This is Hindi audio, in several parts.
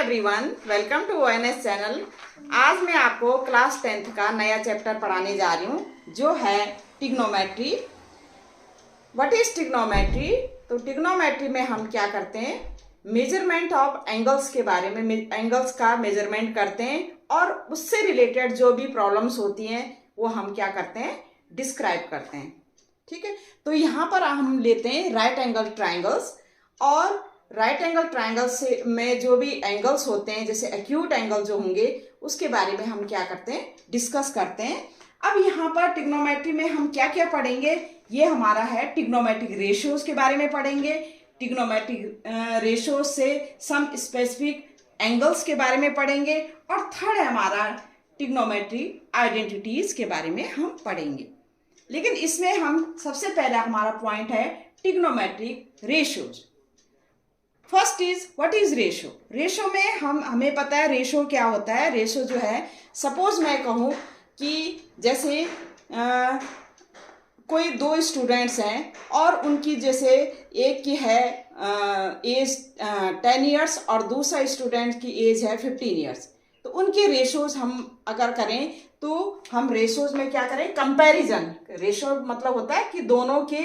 Everyone, welcome to ONS channel. आज मैं आपको क्लास 10th का नया चैप्टर पढ़ाने जा रही हूँ जो है टिग्नोमेट्री। What is trigonometry? तो टिग्नोमेट्री में हम क्या करते हैं, मेजरमेंट ऑफ एंगल्स के बारे में, एंगल्स का मेजरमेंट करते हैं और उससे रिलेटेड जो भी प्रॉब्लम्स होती हैं वो हम क्या करते हैं, डिस्क्राइब करते हैं। ठीक है, तो यहाँ पर हम लेते हैं राइट एंगल ट्राइंगल्स, और राइट एंगल ट्राइंगल से में जो भी एंगल्स होते हैं, जैसे एक्यूट एंगल जो होंगे उसके बारे में हम क्या करते हैं, डिस्कस करते हैं। अब यहाँ पर टिग्नोमेट्री में हम क्या क्या पढ़ेंगे, ये हमारा है टिग्नोमेट्रिक रेशियोज के बारे में पढ़ेंगे। टिग्नोमेट्रिक रेशियोज से सम स्पेसिफिक एंगल्स के बारे में पढ़ेंगे, और थर्ड है हमारा टिग्नोमेट्रिक आइडेंटिटीज के बारे में हम पढ़ेंगे। लेकिन इसमें हम सबसे पहला हमारा पॉइंट है trigonometric ratios. First is what is ratio. Ratio में हमें पता है रेशो क्या होता है। रेशो जो है, सपोज मैं कहूँ कि जैसे कोई दो स्टूडेंट्स हैं और उनकी जैसे एक की है एज 10 ईयर्स और दूसरा स्टूडेंट की एज है 15 ईयर्स, तो उनके रेशोज हम अगर करें तो हम रेशोज में क्या करें, कंपैरिजन। रेशो मतलब होता है कि दोनों के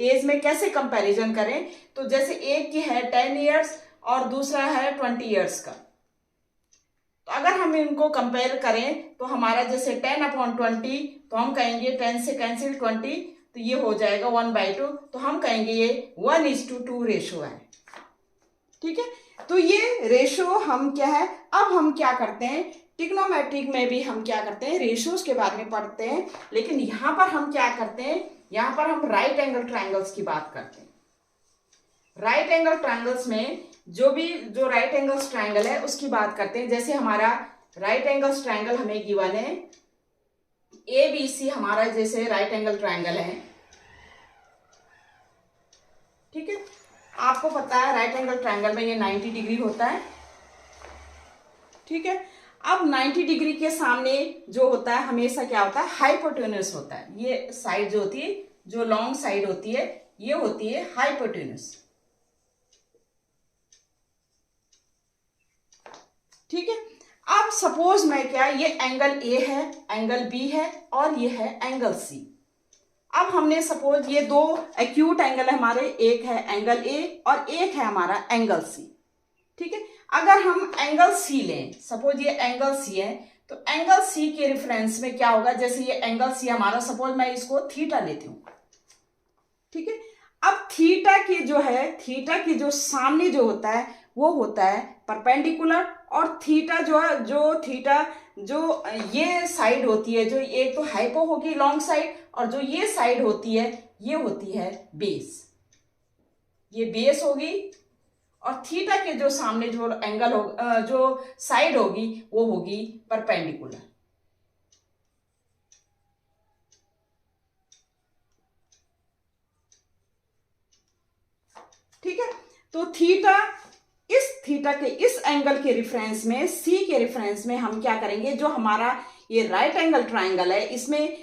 एज में कैसे कंपैरिजन करें। तो जैसे एक की है 10 ईयर्स और दूसरा है 20 ईयर्स का, तो अगर हम इनको कंपेयर करें तो हमारा जैसे 10/20, तो हम कहेंगे 10 से कैंसिल 20, तो ये हो जाएगा 1/2, तो हम कहेंगे ये 1:2 रेशो है। ठीक है, तो ये रेशो हम क्या है, अब हम क्या करते हैं, टिग्नोमेट्रिक में भी हम क्या करते हैं, रेशियोज के बारे में पढ़ते हैं। लेकिन यहाँ पर हम क्या करते हैं, यहाँ पर हम राइट एंगल ट्राइंगल्स की बात करते हैं। राइट एंगल ट्राइंगल्स में जो राइट एंगल्स ट्राइंगल है उसकी बात करते हैं। जैसे हमारा राइट एंगल्स ट्राइंगल हमें गिवन है ABC, हमारा जैसे राइट एंगल ट्राइंगल है। ठीक है, आपको पता है राइट एंगल ट्राइंगल में ये 90 डिग्री होता है। ठीक है, अब 90 डिग्री के सामने जो होता है हमेशा क्या होता है, हाइपोटेन्यूस होता है। ये साइड जो होती है, जो लॉन्ग साइड होती है, ये होती है हाइपोटेन्यूस। ठीक है, अब सपोज मैं क्या, ये एंगल A है, एंगल B है और ये है एंगल C। अब हमने सपोज ये दो एक्यूट एंगल है हमारे, एक है एंगल A और एक है हमारा एंगल C। ठीक है, अगर हम एंगल C लें, सपोज ये एंगल C है, तो एंगल C के रेफरेंस में क्या होगा, जैसे ये एंगल C हमारा, सपोज मैं इसको थीटा लेती हूँ। ठीक है, अब थीटा की जो है, थीटा की जो सामने जो होता है वो होता है परपेंडिकुलर, और थीटा जो है, थीटा जो ये साइड होती है, जो एक तो हाइपो होगी लॉन्ग साइड, और जो ये साइड होती है ये होती है बेस। ये बेस होगी, और थीटा के जो सामने जो एंगल हो, जो साइड होगी वो होगी परपेंडिकुलर। ठीक है, तो थीटा के इस एंगल के रेफरेंस में, सी के रेफरेंस में हम क्या करेंगे, जो हमारा ये राइट एंगल ट्राइंगल है, इसमें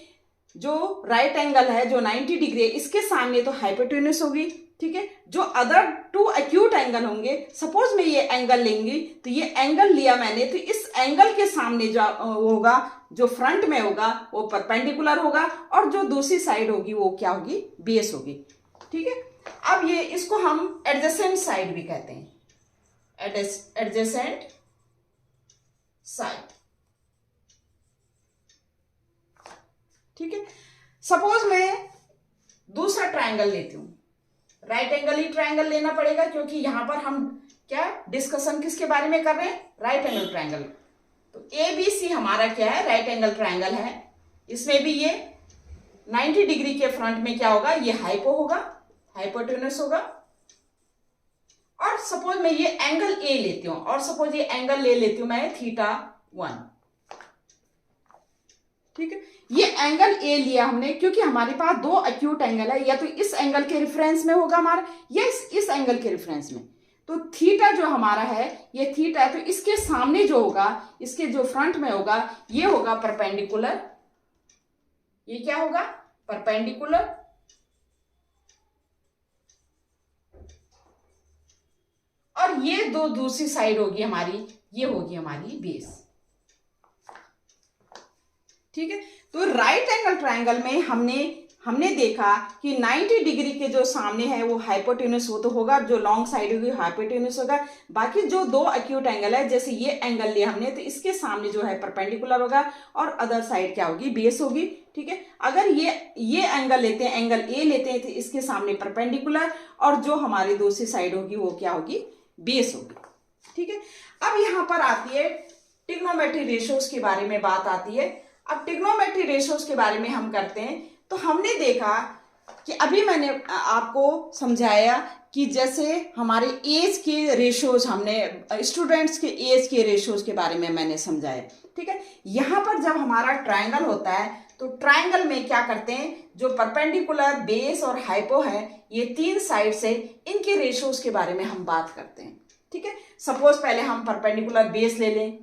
जो राइट एंगल है जो 90 डिग्री है, इसके सामने तो हाइपोटेन्यूस होगी। ठीक है, जो अदर टू एक्यूट एंगल होंगे, सपोज मैं ये एंगल लेंगी, तो ये एंगल लिया मैंने, तो इस एंगल के सामने जो होगा, जो फ्रंट में होगा वो परपेंडिकुलर होगा, और जो दूसरी साइड होगी वो क्या होगी, बेस होगी। ठीक है, अब ये इसको हम एडजेसेंट साइड भी कहते हैं, एडजेसेंट साइड। ठीक है, सपोज मैं दूसरा ट्राइंगल लेती हूं, राइट एंगल ही ट्राइंगल लेना पड़ेगा क्योंकि यहां पर हम क्या डिस्कशन किसके बारे में कर रहे हैं, राइट एंगल ट्राइंगल। तो ABC हमारा क्या है, राइट एंगल ट्राइंगल है। इसमें भी ये 90 डिग्री के फ्रंट में क्या होगा, ये हाइपो होगा, हाइपोटेन्यूस होगा। और सपोज मैं ये एंगल A लेती हूं, और सपोज ये एंगल ले लेती हूं मैं θ1। ठीक है, ये एंगल A लिया हमने क्योंकि हमारे पास दो एक्यूट एंगल है, या तो इस एंगल के रेफरेंस में होगा हमारा, या इस एंगल के रेफरेंस में। तो थीटा जो हमारा है, ये थीटा है, तो इसके सामने जो होगा, इसके जो फ्रंट में होगा, ये होगा परपेंडिकुलर। ये क्या होगा, परपेंडिकुलर। और ये दो दूसरी साइड होगी हमारी, ये होगी हमारी बेस। ठीक है, तो राइट एंगल ट्रायंगल में हमने देखा कि 90 डिग्री के जो सामने है वो हाइपोटेन्यूस वो तो होगा, जो लॉन्ग साइड होगी हाइपोटेन्यूस होगा। बाकी जो दो एक्यूट एंगल है, जैसे ये एंगल लिया हमने, तो इसके सामने जो है परपेंडिकुलर होगा और अदर साइड क्या होगी, बेस होगी। ठीक है, अगर ये एंगल लेते हैं, एंगल ए लेते हैं, तो इसके सामने परपेंडिकुलर और जो हमारी दूसरी साइड होगी वो क्या होगी, बेस होगी। ठीक है, अब यहां पर आती है ट्रिग्नोमेट्री रेशियोज के बारे में बात आती है। अब ट्रिग्नोमेट्री रेशियोज के बारे में हम करते हैं, तो हमने देखा कि अभी मैंने आपको समझाया कि जैसे हमारे एज के रेशियोज, हमने स्टूडेंट्स के एज के रेशियोज के बारे में मैंने समझाया। ठीक है, यहां पर जब हमारा ट्रायंगल होता है तो ट्रायंगल में क्या करते हैं, जो परपेंडिकुलर, बेस और हाइपो है, ये तीन साइड से इनके रेशियोज के बारे में हम बात करते हैं। ठीक है, सपोज पहले हम परपेंडिकुलर बेस ले लें,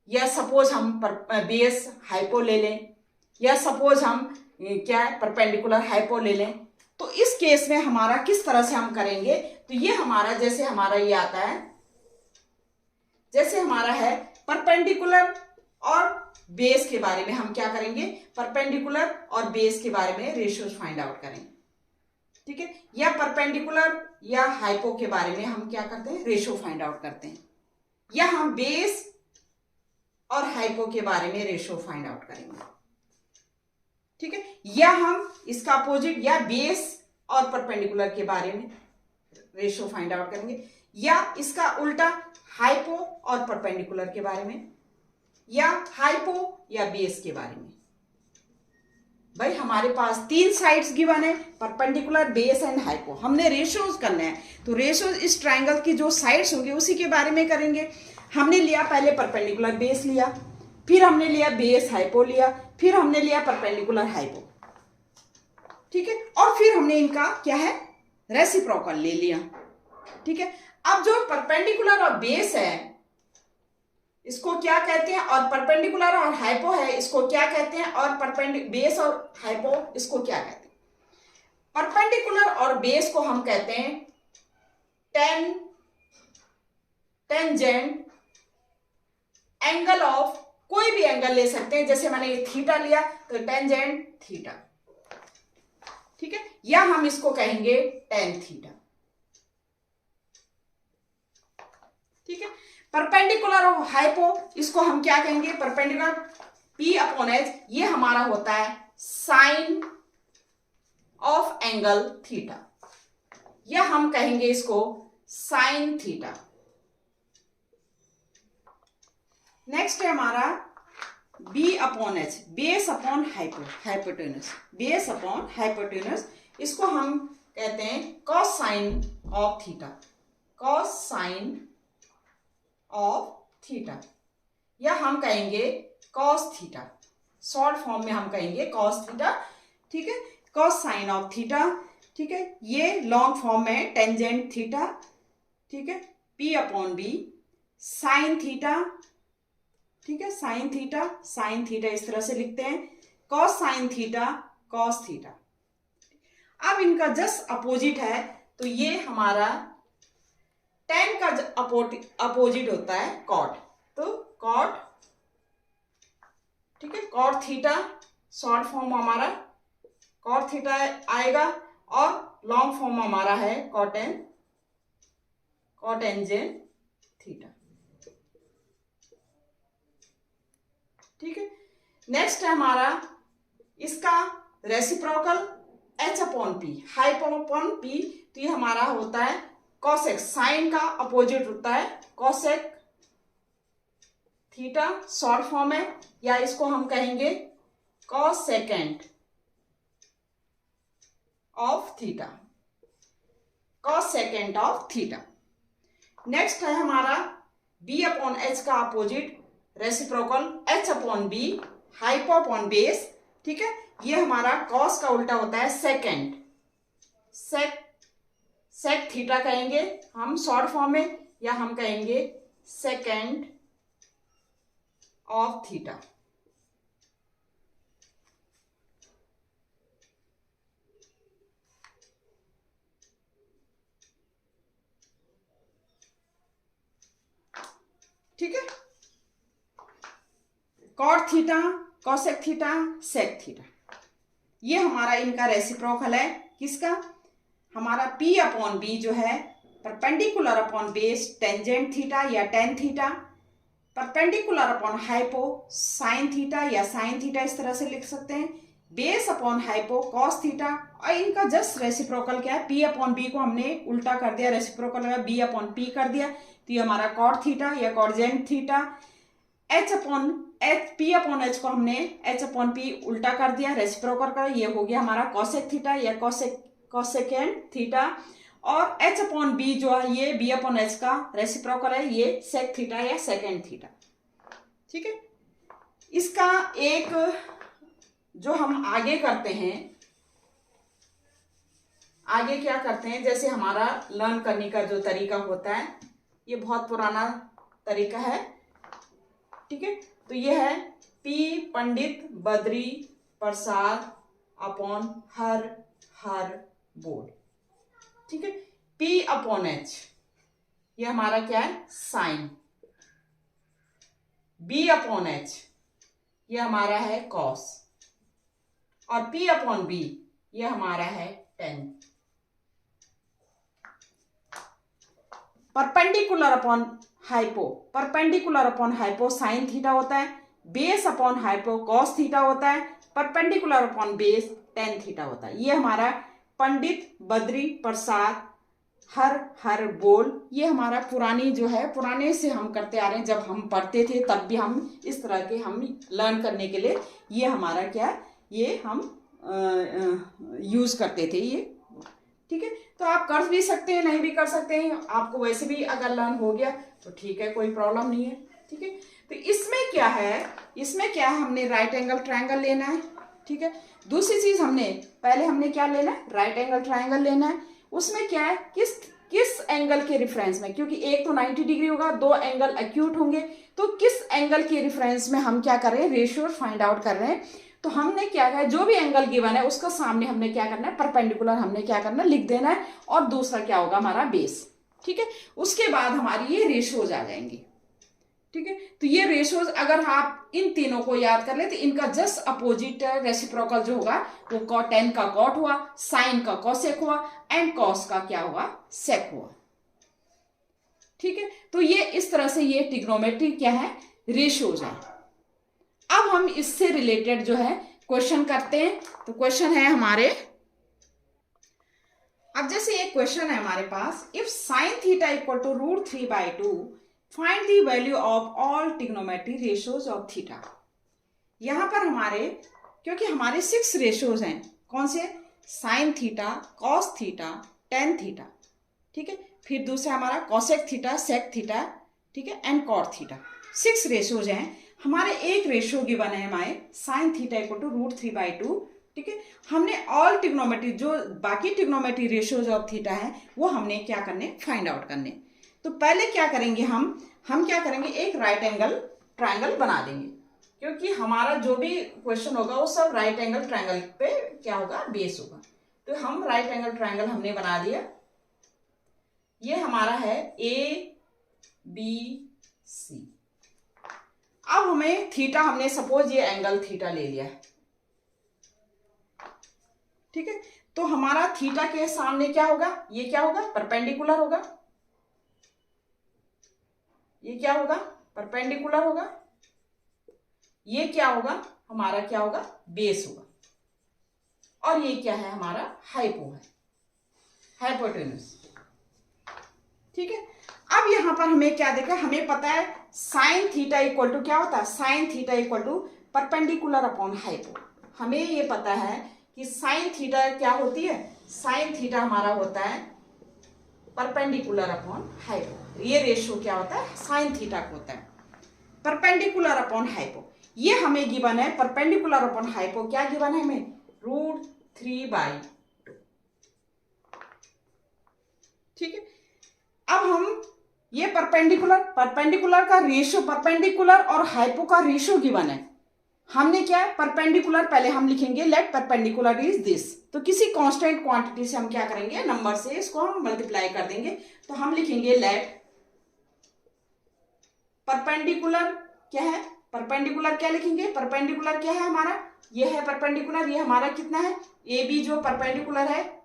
या सपोज हम बेस हाइपो ले लें, या सपोज हम क्या है परपेंडिकुलर हाइपो ले लें। तो इस केस में हमारा किस तरह से हम करेंगे, तो ये हमारा जैसे हमारा ये आता है, जैसे हमारा है परपेंडिकुलर और बेस के बारे में हम क्या करेंगे, परपेंडिकुलर और बेस के बारे में रेशियोज फाइंड आउट करेंगे। ठीक है, या परपेंडिकुलर या हाइपो के बारे में हम क्या करते हैं, रेशियो फाइंड आउट करते हैं, या हम बेस और हाइपो के बारे में रेशियो फाइंड आउट करेंगे। ठीक है, या हम इसका अपोजिट, या बेस और परपेंडिकुलर के बारे में रेशियो फाइंड आउट करेंगे, या इसका उल्टा हाइपो और परपेंडिकुलर के बारे में, या हाइपो या बेस के बारे में। भाई हमारे पास तीन साइड्स गिवन है, परपेंडिकुलर, बेस एंड हाइपो। हमने रेशियोज करना है, तो रेशियोज इस ट्रायंगल की जो साइड्स होंगे उसी के बारे में करेंगे। हमने लिया पहले परपेंडिकुलर बेस लिया, फिर हमने लिया बेस हाइपो लिया, फिर हमने लिया परपेंडिकुलर हाइपो। ठीक है, और फिर हमने इनका क्या है, रेसिप्रोकल ले लिया। ठीक है, अब जो परपेंडिकुलर और बेस है इसको क्या कहते हैं, और परपेंडिकुलर और हाइपो है इसको क्या कहते हैं, और बेस और हाइपो इसको क्या कहते हैं। परपेंडिकुलर और बेस को हम कहते हैं टेंजेंट एंगल ऑफ, कोई भी एंगल ले सकते हैं, जैसे मैंने ये थीटा लिया तो टेंजेंट थीटा। ठीक है, या हम इसको कहेंगे टेन थीटा। ठीक है, परपेंडिकुलर और हाइपो इसको हम क्या कहेंगे, परपेंडिकुलर P अपॉन एच, ये हमारा होता है साइन ऑफ एंगल थीटा, या हम कहेंगे इसको साइन थीटा। नेक्स्ट है हमारा B upon H, base upon hypotenuse, base upon hypotenuse, इसको हम कहते हैं cos sign of theta, cos sine of theta, या हम कहेंगे कॉस थीटा, शॉर्ट फॉर्म में हम कहेंगे कॉस थीटा। ठीक है, कॉस साइन ऑफ थीटा। ठीक है, ये लॉन्ग फॉर्म में टेंजेंट थीटा। ठीक है, P upon B sine theta. ठीक है, साइन थीटा इस तरह से लिखते हैं, cos sine theta, cos theta. अब इनका जस्ट अपोजिट है, तो ये हमारा टेन का अपोजिट होता है कॉट, तो कॉट। ठीक है, कॉट थीटा शॉर्ट फॉर्म हमारा कॉट थीटा आएगा, और लॉन्ग फॉर्म हमारा है कॉटेंजेंट थीटा। ठीक है, नेक्स्ट है हमारा इसका reciprocal H upon P, hypo upon P, तो ये हमारा होता है कॉसेक, साइन का अपोजिट होता है कॉसेक थीटा, शॉर्ट फॉर्म है, या इसको हम कहेंगे cosecant of theta, cosecant of theta. Next है हमारा B अपॉन एच का opposite reciprocal H upon B, hypo upon base. ठीक है, ये हमारा कॉस का उल्टा होता है सेकेंड, सेक थीटा कहेंगे हम शॉर्ट फॉर्म में, या हम कहेंगे सेकेंड ऑफ थीटा। ठीक है। Cot theta, cosec theta, sec theta, ये हमारा इनका रेसिप्रोकल है। किसका? हमारा P अपॉन बी जो है perpendicular upon base tangent theta या tan theta, perpendicular upon hypo sine theta या साइन थीटा, इस तरह से लिख सकते हैं। Base upon hypo cos theta, और इनका जस्ट रेसिप्रोकल क्या है? P अपॉन बी को हमने उल्टा कर दिया, रेसिप्रोकल है B अपॉन P कर दिया, तो ये हमारा कॉट थीटा या cotangent theta. H upon H, P upon H को हमने H अपॉन P उल्टा कर दिया, रेसिप्रोकल कर, ये हो गया हमारा कॉसेक थीटा या कॉसेकेंट थीटा। और H अपॉन बी जो है ये B अपॉन एच का रेसिप्रोकल है, ये सेक थीटा या सेकेंड थीटा। ठीक है। इसका एक जो हम आगे करते हैं, आगे क्या करते हैं, जैसे हमारा लर्न करने का जो तरीका होता है ये बहुत पुराना तरीका है। ठीक है। तो ये है P Pandit Badri Prasad upon her हर बोल। ठीक है। P अपॉन एच ये हमारा क्या है? साइन। B अपॉन एच ये हमारा है कॉस, और P अपॉन बी ये हमारा है ten. Perpendicular upon hypo, perpendicular upon hypo sine theta होता है। Base upon hypo cos theta होता है। Perpendicular upon base tan theta होता है। ये हमारा पंडित बद्री प्रसाद हर हर बोल, ये हमारा पुरानी जो है, पुराने से हम करते आ रहे हैं। जब हम पढ़ते थे तब भी हम इस तरह के हम लर्न करने के लिए ये हमारा क्या, ये हम यूज करते थे ये। ठीक है। तो आप कर भी सकते हैं, नहीं भी कर सकते हैं, आपको वैसे भी अगर लर्न हो गया तो ठीक है, कोई प्रॉब्लम नहीं है। ठीक है। तो इसमें क्या है, इसमें क्या है, हमने राइट एंगल ट्रायंगल लेना है। ठीक है। दूसरी चीज पहले हमने क्या लेना है? राइट एंगल ट्रायंगल लेना है। उसमें क्या है, किस एंगल के रिफरेंस में, क्योंकि एक तो 90 डिग्री होगा, दो एंगल एक्यूट होंगे, तो किस एंगल के रिफरेंस में हम क्या कर रहे हैं? रेशियो फाइंड आउट कर रहे हैं। तो हमने क्या किया, जो भी एंगल गिवन है उसका सामने हमने क्या करना है? परपेंडिकुलर हमने क्या करना है? लिख देना है। और दूसरा क्या होगा? हमारा बेस। ठीक है। उसके बाद हमारी ये रेशियोज आ जाएंगी। ठीक है। तो ये रेशियोज अगर आप इन तीनों को याद कर ले तो इनका जस्ट अपोजिट रेसिप्रोकल जो होगा वो टेन का कॉट हुआ, साइन का कॉसेक हुआ, एंड कॉस का क्या हुआ? सेक हुआ। ठीक है। तो ये इस तरह से ये ट्रिग्नोमेट्री क्या है? रेशियोज है। अब हम इससे रिलेटेड जो है क्वेश्चन करते हैं। तो क्वेश्चन है हमारे, अब जैसे एक क्वेश्चन है हमारे पास, if sine theta equal to √3/2 find the value of all trigonometry ratios of theta. यहां पर हमारे, क्योंकि हमारे 6 रेशियोज हैं, कौन से? Sign theta, cos theta, tan theta. ठीक है। फिर दूसरा हमारा कॉसेक थीटा, सेक थीटा, ठीक है, एंड कॉट थीटा। 6 रेशियोज हैं हमारे। एक रेशियो गिवन है हमारे साइन थीटा इक्वल टू √3/2। ठीक है। हमने ऑल ट्रिग्नोमेट्री, जो बाकी ट्रिग्नोमेट्री रेशियोज ऑफ थीटा है, वो हमने क्या करने? फाइंड आउट करने। तो पहले क्या करेंगे हम क्या करेंगे? एक राइट एंगल ट्रायंगल बना देंगे, क्योंकि हमारा जो भी क्वेश्चन होगा वो सब राइट एंगल ट्रायंगल पे क्या होगा? बेस होगा। तो हम राइट एंगल ट्रायंगल हमने बना दिया। ये हमारा है ABC। अब हमें थीटा, हमने सपोज ये एंगल थीटा ले लिया है। ठीक है। तो हमारा थीटा के सामने क्या होगा? ये क्या होगा? परपेंडिकुलर होगा। ये क्या होगा? परपेंडिकुलर होगा। ये क्या होगा? हमारा क्या होगा? बेस होगा। और ये क्या है? हमारा हाइपो है, हाइपोटेन्यूस। ठीक है। अब यहां पर हमें क्या देखा? हमें पता है साइन थीटा इक्वल टू क्या होता है? Sine theta equal to perpendicular upon hypo. हमें ये पता है कि साइन थीटा क्या होती है? साइन थीटा हमारा होता है परपेंडिकुलर अपॉन हाइपो। ये रेशियो क्या होता है? साइन थीटा को होता है परपेंडिकुलर अपॉन हाइपो। ये हमें गिवन है परपेंडिकुलर अपॉन हाइपो। क्या गिवन है हमें? √3/2। ठीक है। अब हम ये परपेंडिकुलर का रेशियो, परपेंडिकुलर और हाइपो का रेशियो गिवन है। हमने क्या है? परपेंडिकुलर पहले हम लिखेंगे लेट परपेंडिकुलर इज दिस। तो किसी कांस्टेंट क्वांटिटी से हम क्या करेंगे? नंबर से इसको हम मल्टीप्लाई कर देंगे। तो हम लिखेंगे लेट परपेंडिकुलर क्या है, परपेंडिकुलर क्या लिखेंगे, परपेंडिकुलर क्या है हमारा, ये है परपेंडिकुलर, ये हमारा कितना है ए बी जो परपेंडिकुलर है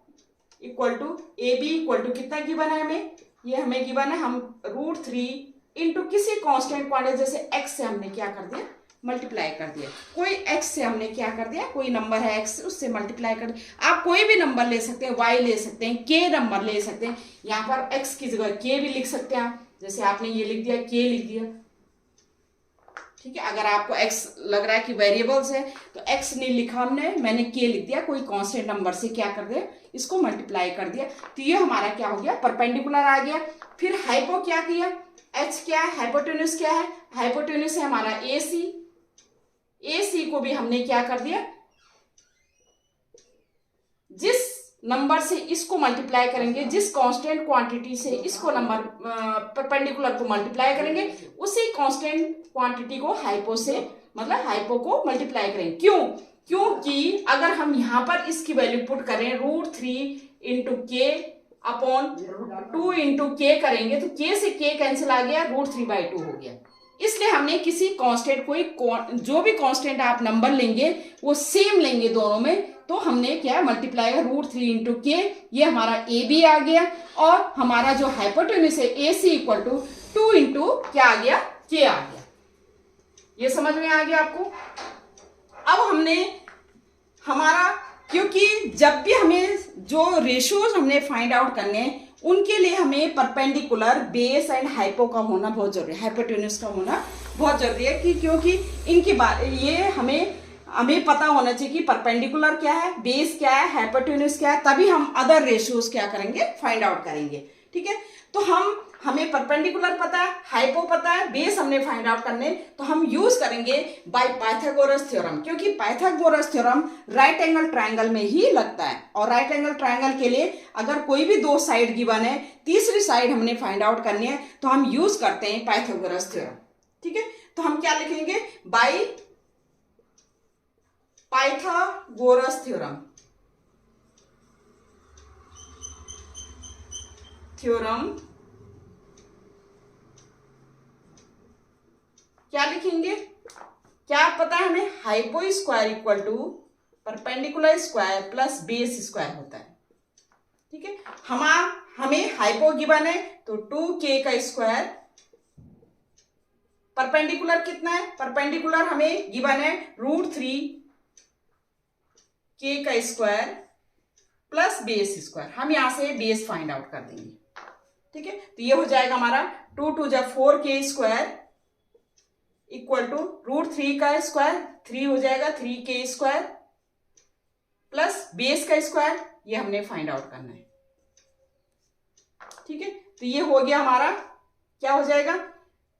equal to A B equal to कितना गिवन है हमें, ये हमें गिवन है, हम √3 इंटू किसी कांस्टेंट क्वांटिटी जैसे x से हमने क्या कर दिया मल्टीप्लाई कर दिया, कोई x से हमने क्या कर दिया, कोई नंबर है x उससे मल्टीप्लाई कर दिया। आप कोई भी नंबर ले सकते हैं, y ले सकते हैं, k नंबर ले सकते हैं, यहाँ पर x की जगह k भी लिख सकते हैं आप, जैसे आपने ये लिख दिया k लिख दिया, ठीक है। अगर आपको x लग रहा है कि वेरिएबल्स है तो x नहीं लिखा हमने, मैंने k लिख दिया, कोई कांस्टेंट नंबर से क्या कर दिया इसको मल्टीप्लाई कर दिया, तो ये हमारा क्या हो गया परपेंडिकुलर आ गया। फिर हाइपो क्या किया, h क्या है, हाइपोटेन्यूज क्या है, हाइपोटेन्यूज है हमारा AC, AC को भी हमने क्या कर दिया, जिस नंबर से इसको मल्टीप्लाई करेंगे, जिस कांस्टेंट क्वांटिटी से इसको नंबर परपेंडिकुलर को मल्टीप्लाई करेंगे, उसी कांस्टेंट क्वांटिटी को हाइपो से मतलब हाइपो को मल्टीप्लाई करेंगे। क्यों, क्योंकि अगर हम यहाँ पर इसकी वैल्यू पुट करें √3 इंटू के अपॉन 2 इंटू के करेंगे तो के से के कैंसिल आ गया, √3/2 हो गया। इसलिए हमने किसी कांस्टेंट कोई जो भी कांस्टेंट आप नंबर लेंगे वो सेम लेंगे दोनों में, तो हमने क्या मल्टीप्लाई √3 इंटू के, ये हमारा ए बी आ गया, और हमारा जो हाइपोटेन्यूज है ए सी इक्वल टू 2 इंटू क्या आ गया के आ गया। ये समझ में आ गया आपको। अब हमने हमारा, क्योंकि जब भी हमें जो रेशियोज हमने फाइंड आउट करने हैं उनके लिए हमें परपेंडिकुलर बेस एंड हाइपो का होना बहुत जरूरी है, हाइपोटेन्यूज का होना बहुत जरूरी है कि क्योंकि इनकी बात ये हमें पता होना चाहिए कि परपेंडिकुलर क्या है, बेस क्या है, हाइपोटेन्यूज क्या है, तभी हम अदर रेशियोज क्या करेंगे फाइंड आउट करेंगे, ठीक है। तो हमें परपेंडिकुलर पता है, हाइपो पता है, बेस हमने फाइंड आउट करने, तो हम यूज करेंगे बाय पाइथागोरस थ्योरम, क्योंकि Pythagoras theorem right angle triangle में ही लगता है, और राइट एंगल ट्रायंगल के लिए अगर कोई भी दो साइड गिवन है, तीसरी साइड हमने फाइंड आउट करनी है तो हम यूज करते हैं पाइथागोरस थ्योरम, ठीक है। तो हम क्या लिखेंगे, बाय पाइथागोरस थ्योरम क्या लिखेंगे, क्या पता है हमें, hypo square equal to perpendicular square plus base square होता है, ठीक है। हमें हाइपो गिवन है तो 2k का स्क्वायर, परपेंडिकुलर कितना है, परपेंडिकुलर हमें गिवन है √3 k का स्क्वायर प्लस बेस स्क्वायर, हम यहां से बेस फाइंड आउट कर देंगे, ठीक है। तो ये हो जाएगा हमारा 2 2 जा 4k स्क्वायर इक्वल टू √3 का स्क्वायर, 3 हो जाएगा 3k स्क्वायर प्लस बेस का स्क्वायर, ये हमने फाइंड आउट करना है, ठीक है। तो ये हो गया हमारा, क्या हो जाएगा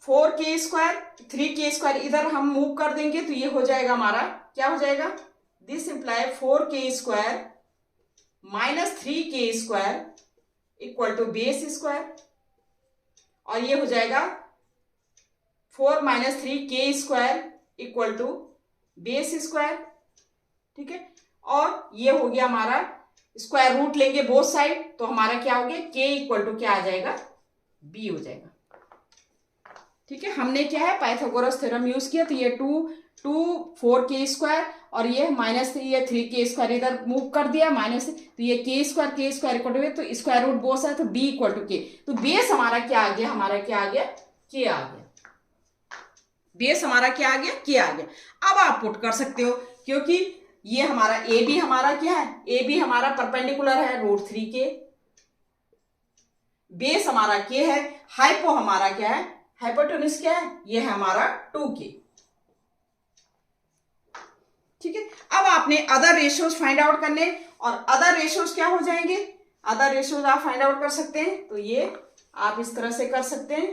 4k स्क्वायर, 3k स्क्वायर इधर हम मूव कर देंगे तो ये हो जाएगा हमारा, क्या हो जाएगा, this imply 4k square minus 3k square equal to base square, और ये हो जाएगा 4 minus 3k square equal to base square, ठीक है। और ये हो गया हमारा, स्क्वायर रूट लेंगे बोथ साइड तो हमारा क्या हो गया, k इक्वल टू क्या आ जाएगा, b हो जाएगा, ठीक है। हमने क्या है पाइथागोरस थ्योरम यूज किया, तो ये 4k स्क्वायर और ये माइनस ये 3k स्क्वायर इधर मूव कर दिया माइनस, तो ये k स्क्वायर इक्वल टू, तो स्क्वायर रूट बोथ साइड तो b इक्वल टू k, तो बेस हमारा क्या आ गया, हमारा क्या आ गया, k आ गया, बेस हमारा क्या आ गया, k आ गया। अब आप पुट कर सकते हो, क्योंकि ये हमारा ए बी हमारा क्या है, ए बी हमारा परपेंडिकुलर है √3k, बेस हमारा k है, हाइपो हमारा क्या है, हाइपोटेन्यूज क्या है, ये है हमारा 2k, ठीक है। अब आपने अदर रेशियोज फाइंड आउट करने, और अदर रेशियोज क्या हो जाएंगे, अदर रेशियोज आप फाइंड आउट कर सकते हैं, तो ये आप इस तरह से कर सकते हैं।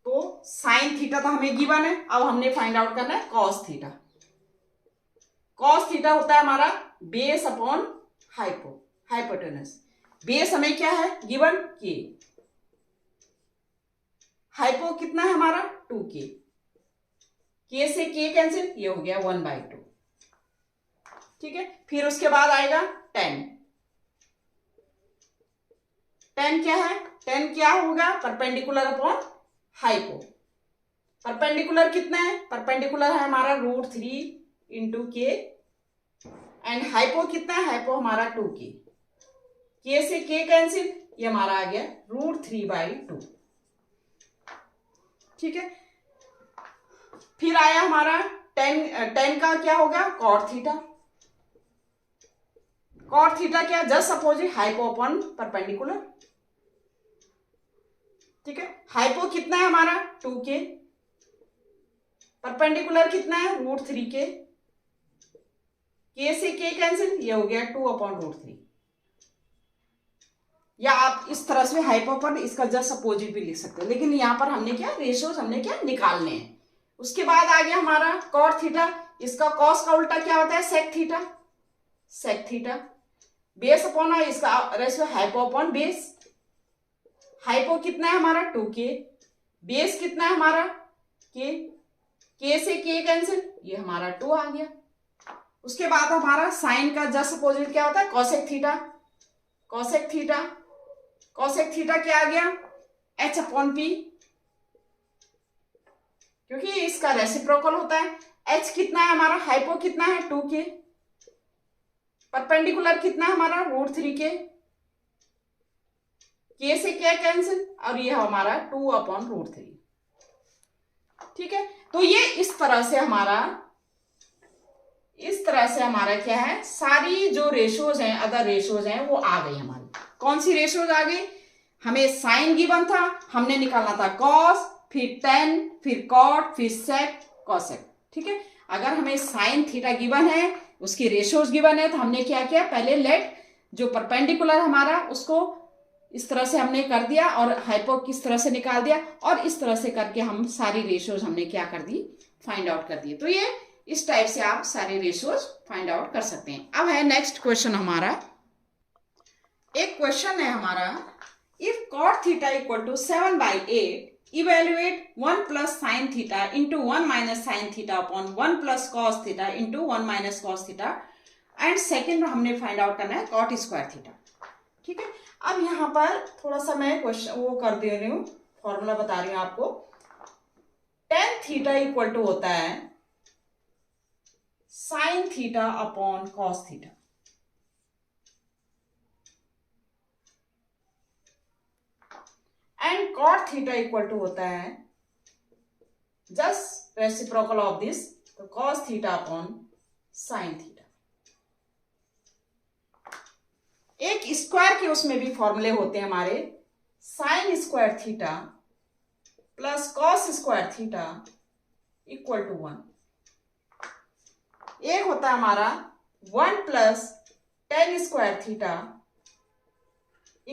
तो साइन थीटा तो हमें गिवन है, अब हमने फाइंड आउट करना है कॉस थीटा। कॉस थीटा होता है हमारा बेस अपॉन हाइपोटेन्यूज, बेस हमें क्या है गिवन k, हाइपो कितना है हमारा 2k, k से k कैंसिल, ये हो गया 1/2, ठीक है। फिर उसके बाद आएगा tan क्या है, tan क्या होगा, परपेंडिकुलर अपॉन हाइपो, परपेंडिकुलर कितना है, परपेंडिकुलर है हमारा √3 × k एंड हाइपो कितना है, हाइपो हमारा 2k, k से k कैंसिल, ये हमारा आ गया √3/2। ठीक है, फिर आया हमारा tan का क्या हो गया, cot थीटा। cot थीटा क्या, just opposite hypo upon perpendicular. ठीक है, हाइपो कितना है हमारा 2k, परपेंडिकुलर कितना है √3k, k से k कैंसिल, ये हो गया 2/√3। या आप इस तरह से हाइपो पर इसका जस्ट अपोजिट भी लिख सकते हो, लेकिन यहां पर हमने क्या रेशियोज हमने क्या निकालने हैं। उसके बाद आ गया हमारा cot थीटा, इसका cos का उल्टा क्या होता है, sec theta, sec theta. Base upon इसका ratio hypo upon base, hypo कितना है हमारा 2k, बेस कितना है हमारा k से k कैंसिल, ये हमारा 2 आ गया। उसके बाद हमारा साइन का जस्ट अपोजिट क्या होता है, cosec theta, cosec theta, cosec theta क्या आ गया, h/p, क्योंकि इसका रेसिप्रोकल होता है। h कितना है हमारा, हाइपो कितना है 2k, परपेंडिकुलर कितना है हमारा √3k, k से k कैंसिल, और ये हमारा 2/√3। ठीक है, तो ये इस तरह से हमारा क्या है, सारी जो रेशियोज हैं, अदर रेशियोज हैं, वो आ गई हमारी। कौन सी रेशियोज आ गई, हमें साइन गिवन था, हमने निकालना था cos, फिर tan, फिर cot, फिर sec, cosec। ठीक है, अगर हमें साइन थीटा गिवन है, उसकी रेशियोज गिवन है, तो हमने क्या किया, पहले लेट जो परपेंडिकुलर हमारा उसको इस तरह से हमने कर दिया, और हाइपो किस तरह से निकाल दिया, और इस तरह से करके हम सारी रेशियोज हमने क्या कर दी, फाइंड आउट कर दिए। तो ये इस टाइप से आप सारे रेशियोज फाइंड आउट कर सकते हैं। अब है नेक्स्ट क्वेश्चन हमारा, एक क्वेश्चन है हमारा, if cot theta = 7/8, evaluate 1 + sin theta into 1 - sin theta upon 1 + cos theta into 1 - cos theta, and second हमने फाइंड आउट करना है cot² थीटा। ठीक है, अब यहाँ पर थोड़ा सा मैं क्वेश्चन वो कर दे रही हूँ, फॉर्मूला बता रही हूँ आपको। tan थीटा = होता है sin theta upon cos theta, and cot theta = होता है जस्ट रेसिप्रोकल ऑफ दिस, तो cos theta upon sin theta. एक स्क्वायर के उसमें भी फॉर्मूले होते हैं हमारे, sin² theta plus cos² theta = 1। एक होता है हमारा 1 + tan² थीटा =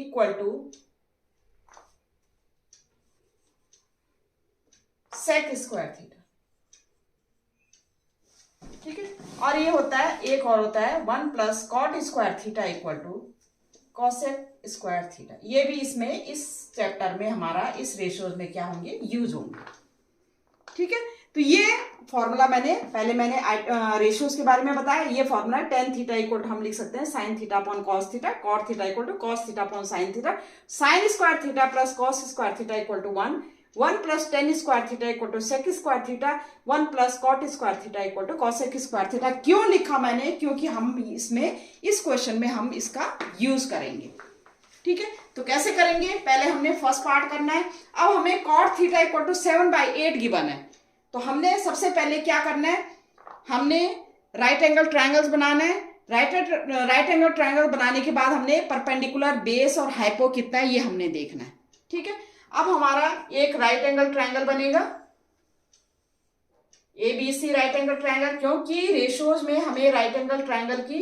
sec² थीटा। ठीक है, और ये होता है, एक और होता है 1 + cot² थीटा = cosec² थीटा। ये भी इसमें इस चैप्टर में हमारा इस रेशियोज में क्या होंगे, यूज होंगे। ठीक है, तो ये फॉर्मूला मैंने रेशियोज के बारे में बताया। ये फॉर्मूला tan थीटा = हम लिख सकते हैं sin theta upon cos theta, cot theta = cos theta upon sin theta, sin² theta plus cos² theta = 1, 1 + tan² theta = sec² theta, 1 + cot² theta = cosec² theta. क्यों लिखा मैंने, क्योंकि हम इसमें इस क्वेश्चन में हम इसका यूज करेंगे। ठीक है, तो कैसे करेंगे, पहले हमने फर्स्ट पार्ट करना है। अब हमें cot थीटा = 7/8 गिवन है, तो हमने सबसे पहले क्या करना है, हमने राइट एंगल ट्रायंगल्स बनाना है। राइट एंगल ट्रायंगल बनाने के बाद हमने परपेंडिकुलर, बेस और हाइपो कितना है ये हमने देखना है। ठीक है, अब हमारा एक राइट एंगल ट्रायंगल बनेगा, ABC राइट एंगल ट्रायंगल, क्योंकि रेशियोज में हमें राइट एंगल ट्रायंगल की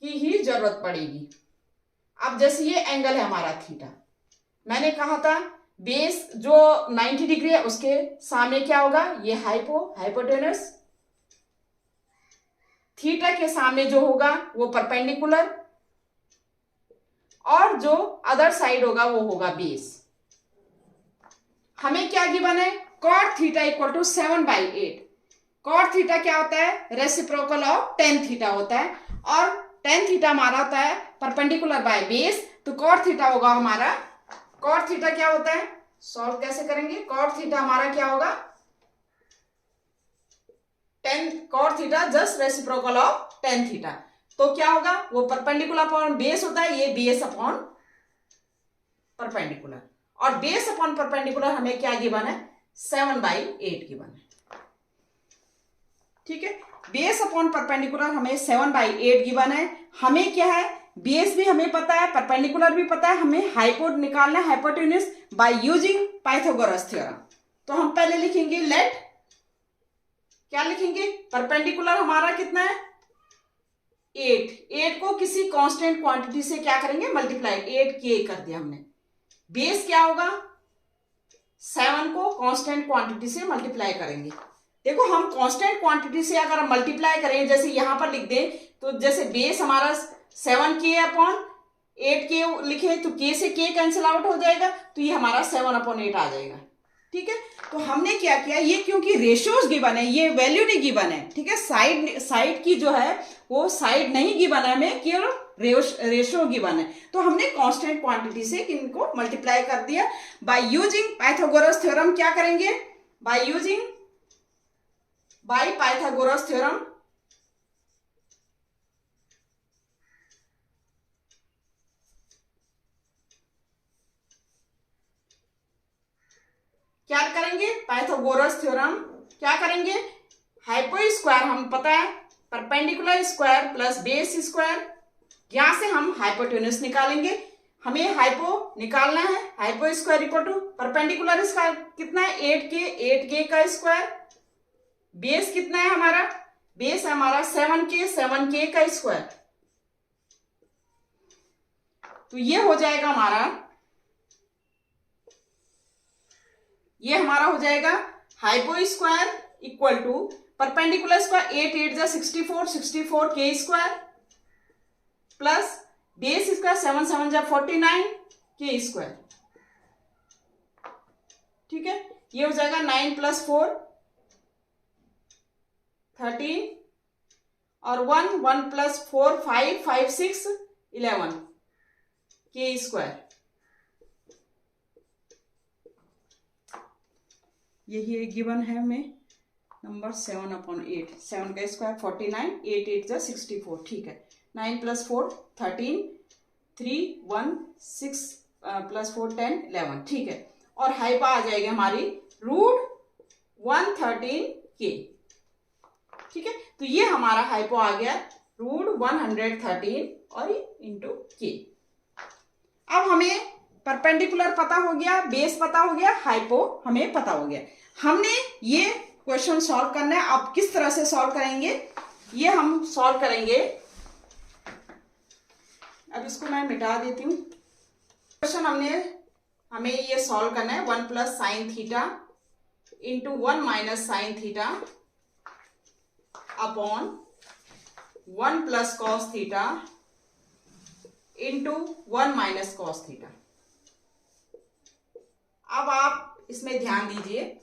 ही जरूरत पड़ेगी। अब जैसे ये एंगल है हमारा थीटा, मैंने कहा था बेस जो 90 डिग्री है उसके सामने क्या होगा, ये हाइपोटेनस, थीटा के सामने जो होगा वो परपेंडिकुलर, और जो अदर साइड होगा वो होगा बेस। हमें क्या गिवन है, cot थीटा = 7/8। cot थीटा क्या होता है, रेसिप्रोकल ऑफ tan थीटा होता है, और tan थीटा हमारा होता है परपेंडिकुलर बाय बेस, तो cot थीटा होगा हमारा, cot थीटा क्या होता है सॉल्व कैसे करेंगे? कॉट थीटा हमारा क्या होगा? Cot theta just reciprocal of tan theta. तो क्या होगा? वो परपेंडिकुलर अपॉन बेस होता है, ये बेस अपॉन परपेंडिकुलर, और बेस अपॉन परपेंडिकुलर हमें क्या गिवन है? 7/8 गिवन है। ठीक है, बेस अपॉन परपेंडिकुलर हमें 7/8 गिवन है। हमें क्या है? बेस भी हमें पता है, परपेंडिकुलर भी पता है, हमें हाइपो निकालना है, hypotenuse by using Pythagoras theorem. तो हम पहले लिखेंगे लेट, क्या लिखेंगे? परपेंडिकुलर हमारा कितना है? 8 को किसी कांस्टेंट क्वांटिटी से क्या करेंगे? मल्टीप्लाई, 8k कर दिया हमने। बेस क्या होगा? 7 को कांस्टेंट क्वांटिटी से मल्टीप्लाई करेंगे। देखो, हम कांस्टेंट क्वांटिटी से अगर मल्टीप्लाई करें, जैसे यहां पर लिख दें, तो जैसे बेस हमारा 7k अपॉन 8k लिखे तो k से k कैंसिल आउट हो जाएगा, तो ये हमारा 7/8 आ जाएगा। ठीक है, तो हमने क्या किया, ये क्योंकि रेशियोज गिवन है, ये वैल्यू नहीं गिवन है। ठीक है, साइड की जो है वो साइड नहीं गिवन है, हमें केवल रेशियो गिवन है। तो हमने कांस्टेंट क्वांटिटी से इनको मल्टीप्लाई कर दिया। बाय यूजिंग पाइथागोरस थ्योरम क्या करेंगे? बाय पाइथागोरस थ्योरम क्या करेंगे? पाइथागोरस थ्योरम क्या करेंगे? हाइपो स्क्वायर हम पता है, perpendicular square plus base square, यहां से हम हाइपोटेन्यूज निकालेंगे। हमें हाइपो निकालना है, hypo square equal to perpendicular square कितना है? 8k का स्क्वायर। बेस कितना है हमारा? बेस है हमारा 7k का स्क्वायर। तो ये हो जाएगा हमारा, ये हमारा हो जाएगा hypo square equal to perpendicular square 8 8 64k square plus base square 7 7 49k square. ठीक है, ये हो जाएगा 9 + 4 13 और 1 + 4 5 5 6 11k स्क्वायर। यही गिवन है हमें नंबर 7/8। 7 का स्क्वायर 49, 8 8 64। ठीक है, 9 + 4 13, 3 1 6 + 4 10 11। ठीक है, और हाइपा आ जाएगी हमारी √113k। ठीक है, तो ये हमारा हाइपो आ गया √113 और इंटू k। अब हमें परपेंडिकुलर पता हो गया, बेस पता हो गया, हाइपो हमें पता हो गया। हमने ये क्वेश्चन सॉल्व करना है। अब किस तरह से सॉल्व करेंगे, ये हम सॉल्व करेंगे। अब इसको मैं मिटा देती हूँ। क्वेश्चन हमें ये सॉल्व करना है। 1 + sin theta into 1 - sin theta upon 1 + cos theta into 1 - cos theta. अब आप इसमें ध्यान दीजिए,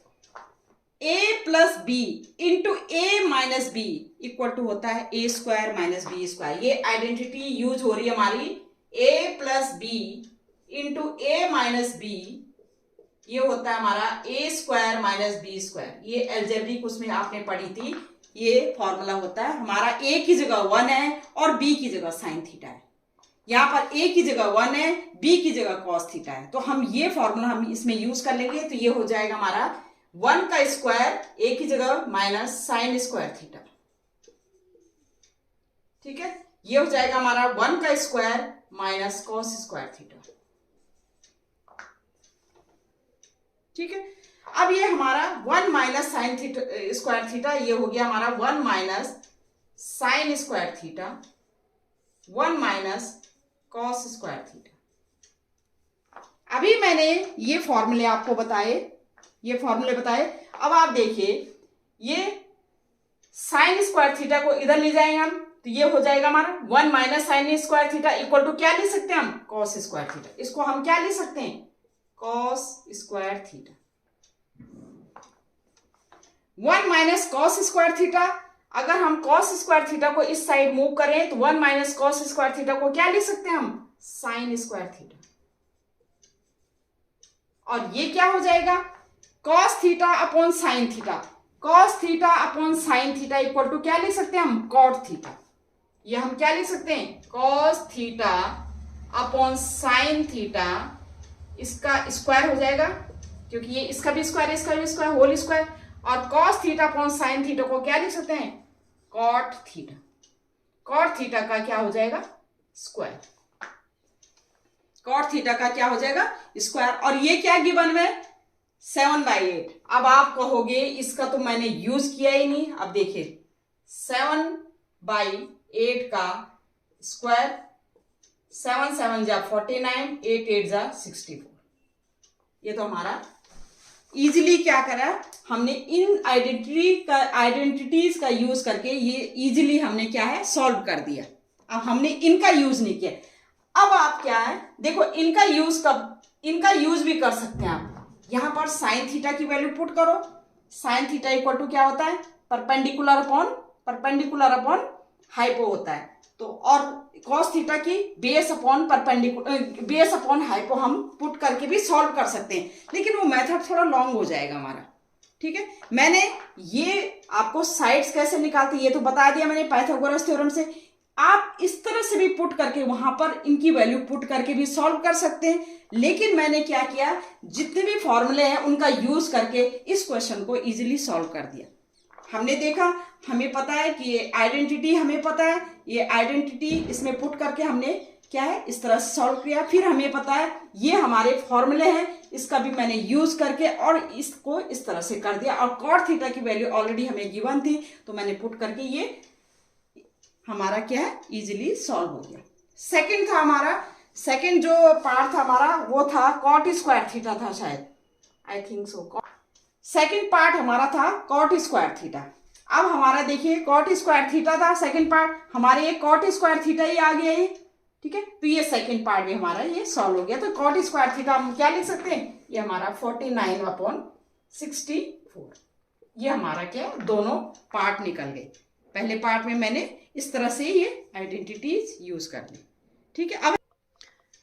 a + b into a - b equal to होता है a² - b²। ये आइडेंटिटी यूज हो रही है हमारी। a + b into a - b ये होता है हमारा a² - b²। ये एल्जेब्रिक उसमें आपने पढ़ी थी, ये फॉर्मूला होता है हमारा। a की जगह 1 है और b की जगह sin थीटा है। यहाँ पर a की जगह 1 है, b की जगह cos थीटा है। तो हम ये फॉर्मूला हम इसमें यूज कर लेंगे। तो ये हो जाएगा हमारा 1 का स्क्वायर a की जगह माइनस sin² थीटा। ठीक है, ये हो जाएगा हमारा 1 का स्क्वायर माइनस cos² थीटा। ठीक है, अब ये हमारा 1 - sin² थीटा, ये हो गया हमारा 1 - sin² थीटा 1 - cos² थीटा। अभी मैंने ये फॉर्मूले आपको बताए, ये फॉर्मूले बताए। अब आप देखिए, ये sin² थीटा को इधर ले जाएंगे हम, तो ये हो जाएगा हमारा 1 - sin² थीटा इक्वल टू क्या ले सकते हैं हम? cos² theta. इसको हम क्या ले सकते हैं? cos² theta. 1 - cos² थीटा, अगर हम cos² थीटा को इस साइड मूव करें तो 1 - cos² थीटा को क्या ले सकते हैं हम? sin² theta. और ये क्या हो जाएगा, cos theta upon sine theta. Cos theta upon sine theta equal to क्या लिख सकते हैं हम, कॉट थीटा। ये हम क्या लिख सकते हैं, cos theta upon sine theta, इसका स्क्वायर हो जाएगा क्योंकि ये इसका भी स्क्वायर, इसका भी स्क्वायर, होल स्क्वायर। और cos theta upon sine theta को क्या लिख सकते हैं, कॉट थीटा। कॉट थीटा का क्या हो जाएगा, स्क्वायर। कॉट थीटा का क्या हो जाएगा, स्क्वायर। और ये क्या गिवन में, 7/8। अब आप कहोगे इसका तो मैंने यूज किया ही नहीं। अब देखिए 7/8 का स्क्वायर, 7 7 जा 49, 8 8 जा 64। ये तो हमारा इजीली क्या करा हमने, इन आइडेंटिटीज का यूज करके ये इजीली हमने क्या है, सॉल्व कर दिया। अब हमने इनका यूज नहीं किया। अब आप क्या है, देखो इनका यूज भी कर सकते हैं आप। यहां पर साइन थीटा की वैल्यू पुट करो। साइन थीटा इक्वल टू क्या होता है, परपेंडिकुलर अपॉन हाइपो होता है। तो और कॉस थीटा की बेस अपॉन हाइपो हम पुट करके भी सॉल्व कर सकते हैं, लेकिन वो मेथड थोड़ा लॉन्ग हो जाएगा हमारा। ठीक है, मैंने ये आपको साइड्स कैसे निकालते ये तो बता दिया मैंने पाइथागोरस थ्योरम से। आप इस तरह से भी पुट करके वहां पर इनकी वैल्यू पुट करके भी सॉल्व कर सकते हैं, लेकिन मैंने क्या किया, जितने भी फॉर्मूले हैं उनका यूज करके इस क्वेश्चन को इजीली सॉल्व कर दिया। हमने देखा, हमें पता है कि ये आइडेंटिटी हमें पता है, ये आइडेंटिटी इसमें पुट करके हमने क्या है इस तरह से सॉल्व किया। फिर हमें पता है ये हमारे फॉर्मूले हैं, इसका भी मैंने यूज करके और इसको इस तरह से कर दिया। और कॉट थीटा की वैल्यू ऑलरेडी हमें गिवन थी, तो मैंने पुट करके ये हमारा क्या है इजीली सॉल्व हो गया। सेकंड था हमारा, सेकंड जो पार्ट था हमारा वो था कॉट स्क्वायर थीटा था शायद, I think so. Second part हमारा था कॉट स्क्वायर थीटा। अब हमारा देखिए कॉट स्क्वायर थीटा था सेकंड पार्ट, हमारे ये कॉट स्क्वायर थीटा ही आ गया ये। ठीक है, तो ये सेकंड पार्ट भी हमारा ये सॉल्व हो गया। तो कॉट स्क्वायर थीटा हम क्या लिख सकते हैं, ये हमारा 49/64। ये हमारा क्या दोनों पार्ट निकल गए। पहले पार्ट में मैंने इस तरह से ये आइडेंटिटीज यूज कर ली। ठीक है, अब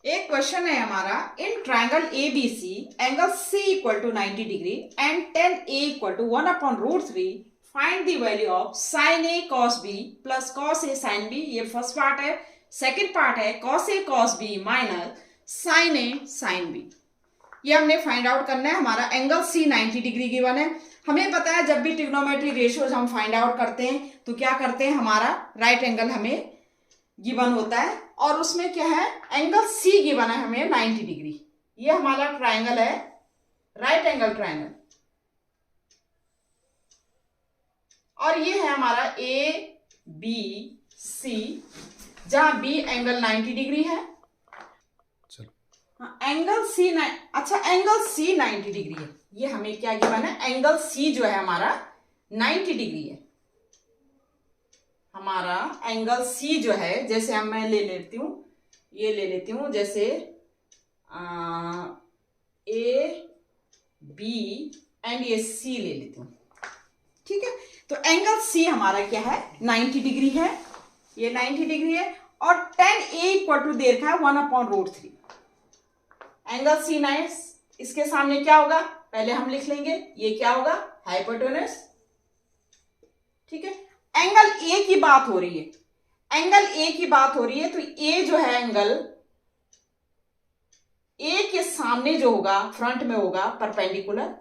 एक क्वेश्चन है हमारा, in triangle ABC angle C equal to 90 degree and tan A equal to 1/√3, find the value of sin A cos B plus cos A sin B। ये फर्स्ट पार्ट है। सेकंड पार्ट है cos A cos B minus sin A sin B। ये हमने फाइंड आउट करना है। हमारा एंगल C 90 डिग्री गिवन है। हमें पता है जब भी ट्रिग्नोमेट्री रेशियोज हम फाइंड आउट करते हैं तो क्या करते हैं, हमारा राइट एंगल हमें गिवन होता है और उसमें क्या है एंगल C गिवन है हमें 90 डिग्री। ये हमारा ट्रायंगल है, राइट एंगल ट्रायंगल, और ये है हमारा ABC, जहां B एंगल 90 डिग्री है। एंगल C अच्छा एंगल C 90 डिग्री है। ये हमें क्या गिवन है, एंगल C जो है हमारा 90 डिग्री है। हमारा एंगल C जो है, जैसे हम मैं ले लेती हूँ, ये ले लेती हूँ जैसे AB एंड ये C ले लेती हूँ। ठीक है, तो एंगल C हमारा क्या है 90 डिग्री है, ये 90 डिग्री है। और tan A इक्वल टू दे रखा है 1/√3। एंगल C 90, इसके सामने क्या होगा पहले हम लिख लेंगे, ये क्या होगा हाइपोटेनस। ठीक है, एंगल A की बात हो रही है, एंगल A की बात हो रही है, तो A जो है एंगल A के सामने जो होगा फ्रंट में होगा परपेंडिकुलर,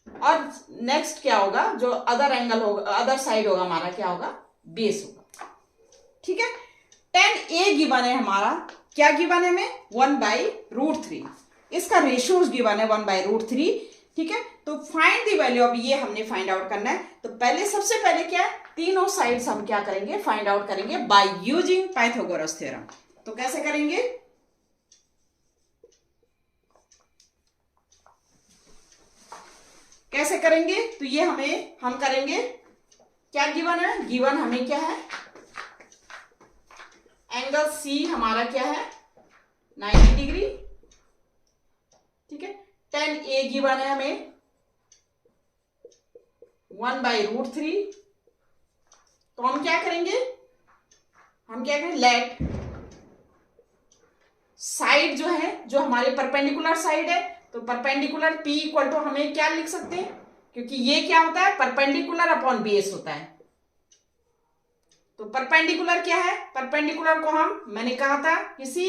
और नेक्स्ट क्या होगा जो अदर एंगल होगा, अदर साइड होगा हमारा क्या होगा बेस होगा। ठीक है, tan A गिवन है हमारा, क्या गिवन है हमें 1/√3, इसका रेशियोज गिवन है 1/√3। ठीक है, तो फाइंड द वैल्यू ऑफ, ये हमने फाइंड आउट करना है। तो पहले सबसे पहले क्या है, तीनों साइड्स हम क्या करेंगे फाइंड आउट करेंगे बाय यूजिंग पाइथागोरस थ्योरम। तो कैसे करेंगे, कैसे करेंगे, तो ये हम करेंगे, क्या गिवन है, गिवन हमें क्या है एंगल C हमारा क्या है 90 डिग्री। ठीक है, tan A गिवन है हमें 1/√3। तो हम क्या करेंगे, लेट साइड जो है, जो हमारे परपेंडिकुलर साइड है, तो परपेंडिकुलर P इक्वल टू हमें क्या लिख सकते हैं, क्योंकि ये क्या होता है, परपेंडिकुलर अपॉन बेस होता है। तो परपेंडिकुलर क्या है, परपेंडिकुलर को हम, मैंने कहा था, किसी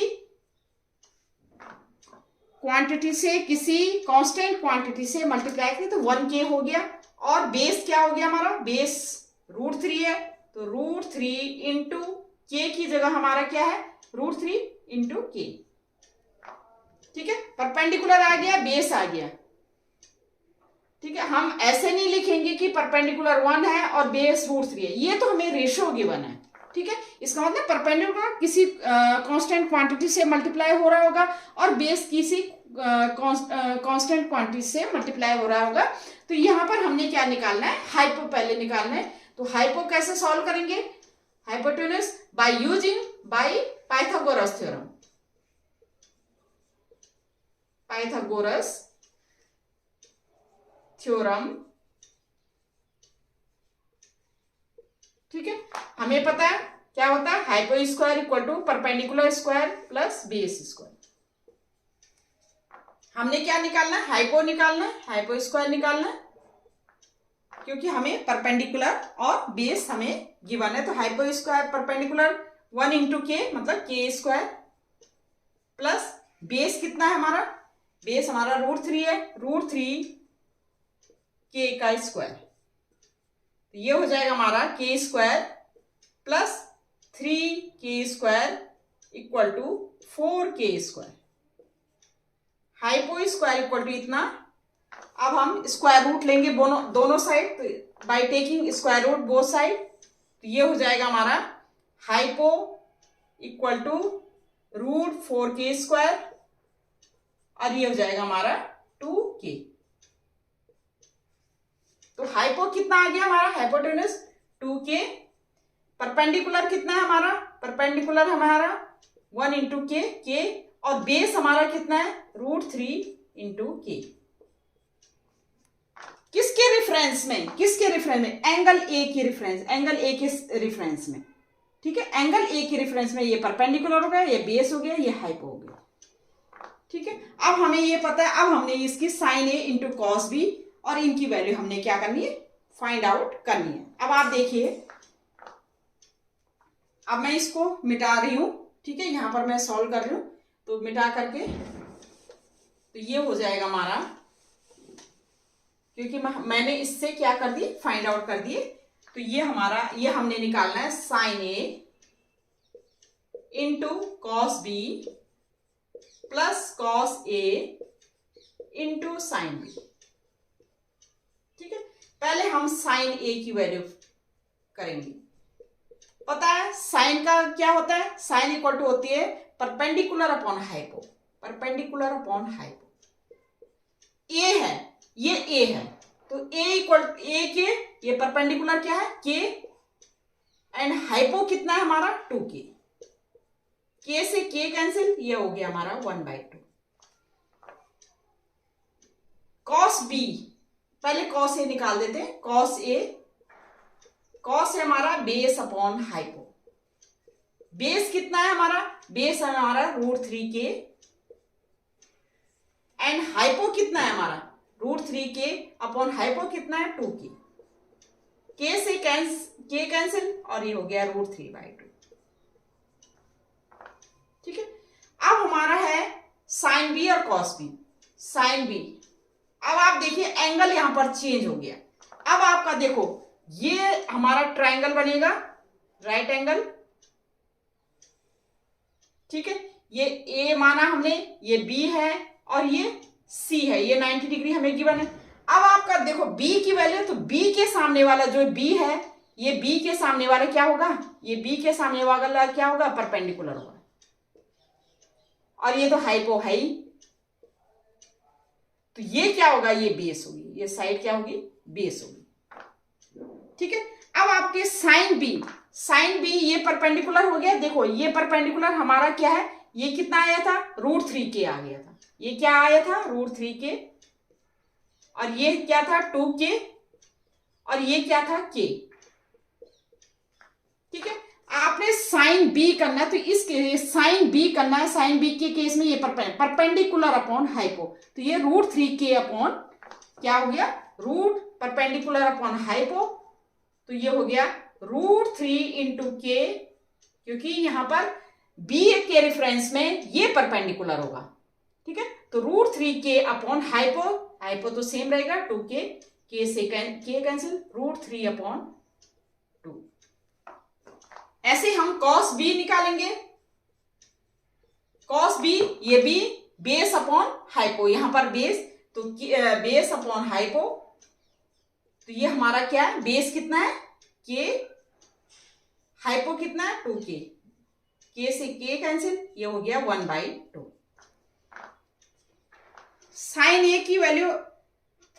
क्वांटिटी से, किसी कांस्टेंट क्वांटिटी से मल्टीप्लाई करें तो 1k हो गया। और बेस क्या हो गया हमारा, बेस √3 है, तो √3 इंटू के की जगह हमारा क्या है, √3 इंटू के। ठीक है, परपेंडिकुलर आ गया, बेस आ गया। ठीक है, हम ऐसे नहीं लिखेंगे कि परपेंडिकुलर 1 है और बेस √3 है, ये तो हमें रेशियो गिवन है। ठीक है, इसका मतलब परपेंडिकुलर किसी कांस्टेंट क्वांटिटी से मल्टीप्लाई हो रहा होगा और बेस किसी कांस्टेंट क्वांटिटी से मल्टीप्लाई हो रहा होगा। तो यहां पर हमने क्या निकालना है, हाइपो पहले निकालना है। तो हाइपो कैसे सॉल्व करेंगे, hypotenuse by using Pythagoras theorem. Pythagoras theorem. ठीक है, हमें पता है क्या होता है, hypo square equal to perpendicular square plus base square. हमने क्या निकालना है, हाइपो निकालना है, हाइपो स्क्वायर निकालना है, क्योंकि हमें परपेंडिकुलर और बेस हमें गिवन है। तो हाइपो स्क्वायर परपेंडिकुलर 1 इंटू के मतलब के स्क्वायर प्लस बेस कितना है हमारा, बेस हमारा √3 है, √3 के का स्क्वायर। तो ये हो जाएगा हमारा K square plus 3k square equal to 4k square. Hypo square equal to इतना। अब हम स्क्वायर रूट लेंगे दोनों साइड, तो by taking square root both side, तो ये हो जाएगा हमारा hypo equal to √4k square और ये हो जाएगा हमारा 2k। तो हाइपो कितना आ गया हमारा, हाइपोटेन्यूज 2k। परपेंडिकुलर कितना है हमारा, परपेंडिकुलर हमारा 1 इंटू के और बेस हमारा कितना है, √3 इंटू के। किसके रेफरेंस में, किसके रेफरेंस में, एंगल ए की रेफरेंस, एंगल ए के रेफरेंस में। ठीक है, एंगल ए के रेफरेंस में ये परपेंडिकुलर हो गया, ये बेस हो गया, ये हाइपो हो गया। ठीक है, अब हमें ये पता है, अब हमने इसकी sign A into cos B और इनकी वैल्यू हमने क्या करनी है, फाइंड आउट करनी है। अब आप देखिए, अब मैं इसको मिटा रही हूं। ठीक है, यहां पर मैं सॉल्व कर रही हूं, तो मिटा करके तो ये हो जाएगा हमारा, क्योंकि मैंने इससे क्या कर दी, फाइंड आउट कर दिए। तो ये हमारा, ये हमने निकालना है sine A into cos B plus cos A into sine B. ठीक है, पहले हम साइन ए की वैल्यू करेंगे। पता है साइन का क्या होता है, साइन इक्वल टू होती है perpendicular upon hypo, perpendicular upon hypo. A है, ये ए है, तो ए इक्वल ए के, ये परपेंडिकुलर क्या है, के, एंड हाइपो कितना है हमारा 2k। के से के कैंसिल, ये हो गया हमारा 1/2। कॉस बी, पहले कॉस ए निकाल देते हैं, कॉस ए, कॉस है हमारा बेस अपॉन हाइपो। बेस कितना है हमारा, बेस है हमारा √3k एंड हाइपो कितना है हमारा, √3k अपॉन हाइपो कितना है 2k। के से के कैंसिल और ये हो गया √3/2। ठीक है, अब हमारा है साइन बी और कॉस बी। साइन बी, अब आप देखिए एंगल यहां पर चेंज हो गया। अब आपका देखो, ये हमारा ट्रायंगल बनेगा, राइट एंगल। ठीक है, ये ए माना हमने, ये बी है और ये सी है, ये 90 डिग्री हमें गिवन है। अब आपका देखो बी की वैल्यू, तो बी के सामने वाला जो बी है, ये बी के सामने वाला क्या होगा, ये बी के सामने वाला क्या होगा, परपेंडिकुलर होगा। और ये तो हाइपो है ही, तो ये क्या होगा, ये बेस होगी, ये साइड क्या होगी, बेस होगी। ठीक है, अब आपके साइन बी, साइन बी ये परपेंडिकुलर हो गया। देखो ये परपेंडिकुलर हमारा क्या है, ये कितना आया था, √3k आ गया था। ये क्या आया था, √3k, और ये क्या था 2k, और ये क्या था k। ठीक है, आपने साइन बी करना है, तो इसके साइन बी करना है। साइन बी के केस में ये परपेंडिकुलर अपॉन हाइपो, तो ये √3k अपॉन क्या हो गया, रूट परपेंडिकुलर अपॉन हाइपो, तो ये हो गया √3 × k, क्योंकि यहां पर b के रेफरेंस में ये परपेंडिकुलर होगा, ठीक है। तो √3k अपॉन हाइपो, हाइपो तो सेम रहेगा 2k, k से k कैंसिल, √3 अपॉन 2। ऐसे हम cos b निकालेंगे, cos b, ये b बेस अपॉन हाइपो, यहां पर बेस, तो बेस अपॉन हाइपो, तो ये हमारा क्या है, बेस कितना है k, हाइपो कितना है 2k, k से k कैंसिल, ये हो गया 1/2। साइन a की वैल्यू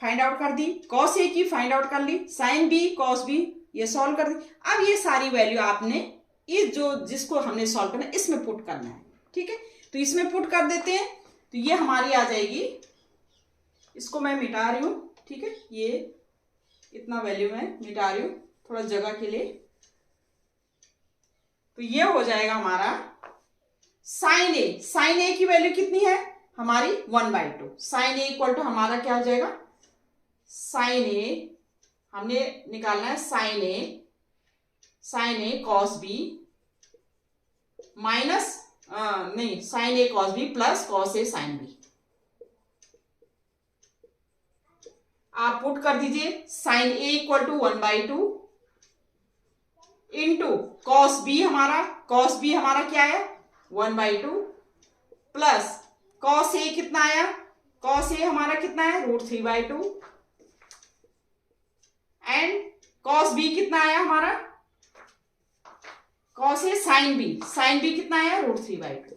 फाइंड आउट कर दी, cos a की फाइंड आउट कर ली, साइन b cos b ये सॉल्व कर दी। अब ये सारी वैल्यू आपने इस जो जिसको हमने सॉल्व करना है इसमें पुट करना है, ठीक है। तो इसमें पुट कर देते हैं, तो ये हमारी आ जाएगी, इसको मैं मिटा रही हूं, ठीक है, ये इतना वैल्यू मैं मिटा रही हूं थोड़ा जगह के लिए। तो ये हो जाएगा हमारा साइन ए की वैल्यू कितनी है हमारी 1/2। साइन ए इक्वल टू हमारा क्या हो जाएगा, साइन ए हमने निकालना है, sine A cos b minus नहीं, sine A cos b plus cos a sin b। आप पुट कर दीजिए, sine A equal to 1/2 into cos b हमारा क्या है 1/2 प्लस cos a कितना आया, cos a हमारा कितना है √3/2 एंड cos b कितना आया हमारा, cos a sin b कितना आया √3/2।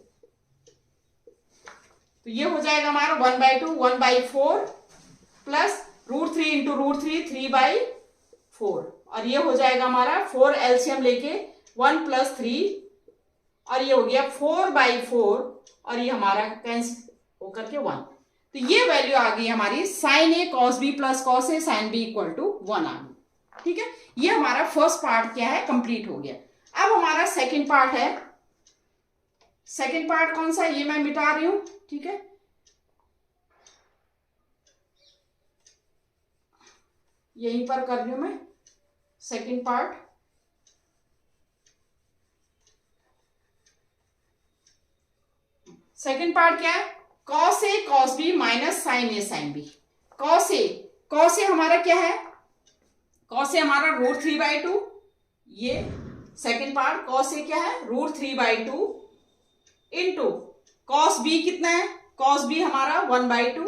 तो ये हो जाएगा हमारा 1/2 1/4 प्लस √3 इंटू √3 3/4, और ये हो जाएगा हमारा 4 एलसीएम लेके 1 + 3, और ये हो गया 4/4, और ये हमारा कैंसिल होकर के 1। तो ये वैल्यू आ गई हमारी sine A cos b plus cos a sin b equal to 1 आ गई, ठीक है। ये हमारा फर्स्ट पार्ट क्या है, कंप्लीट हो गया। अब हमारा सेकंड पार्ट है, सेकंड पार्ट कौन सा है, ये मैं मिटा रही हूं, ठीक है। यहीं पर कर रही हूं मैं सेकंड पार्ट। सेकंड पार्ट क्या है, cos a cos b minus sin a sin b। cos a हमारा क्या है, cos a हमारा √3/2, ये सेकंड पार्ट cos a क्या है √3/2 इंटू cos b कितना है, cos b हमारा 1/2,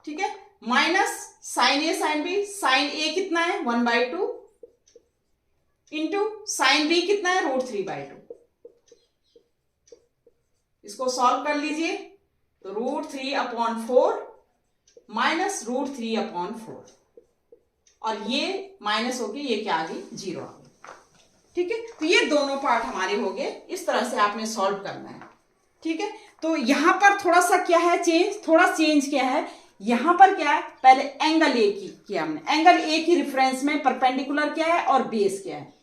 ठीक है, minus sin a sin b, sin a कितना है 1/2 इंटू sin b कितना है √3/2। इसको सॉल्व कर लीजिए, तो √3/4 माइनस √3/4, और ये माइनस हो गई, ये क्या आ गई 0 आ गई, ठीक है। तो ये दोनों पार्ट हमारे हो गए, इस तरह से आपने सॉल्व करना है, ठीक है। तो यहां पर थोड़ा सा क्या है चेंज क्या है, यहां पर क्या है, पहले एंगल ए की किया हमने, एंगल ए की रेफरेंस में परपेंडिकुलर क्या है और बेस क्या है,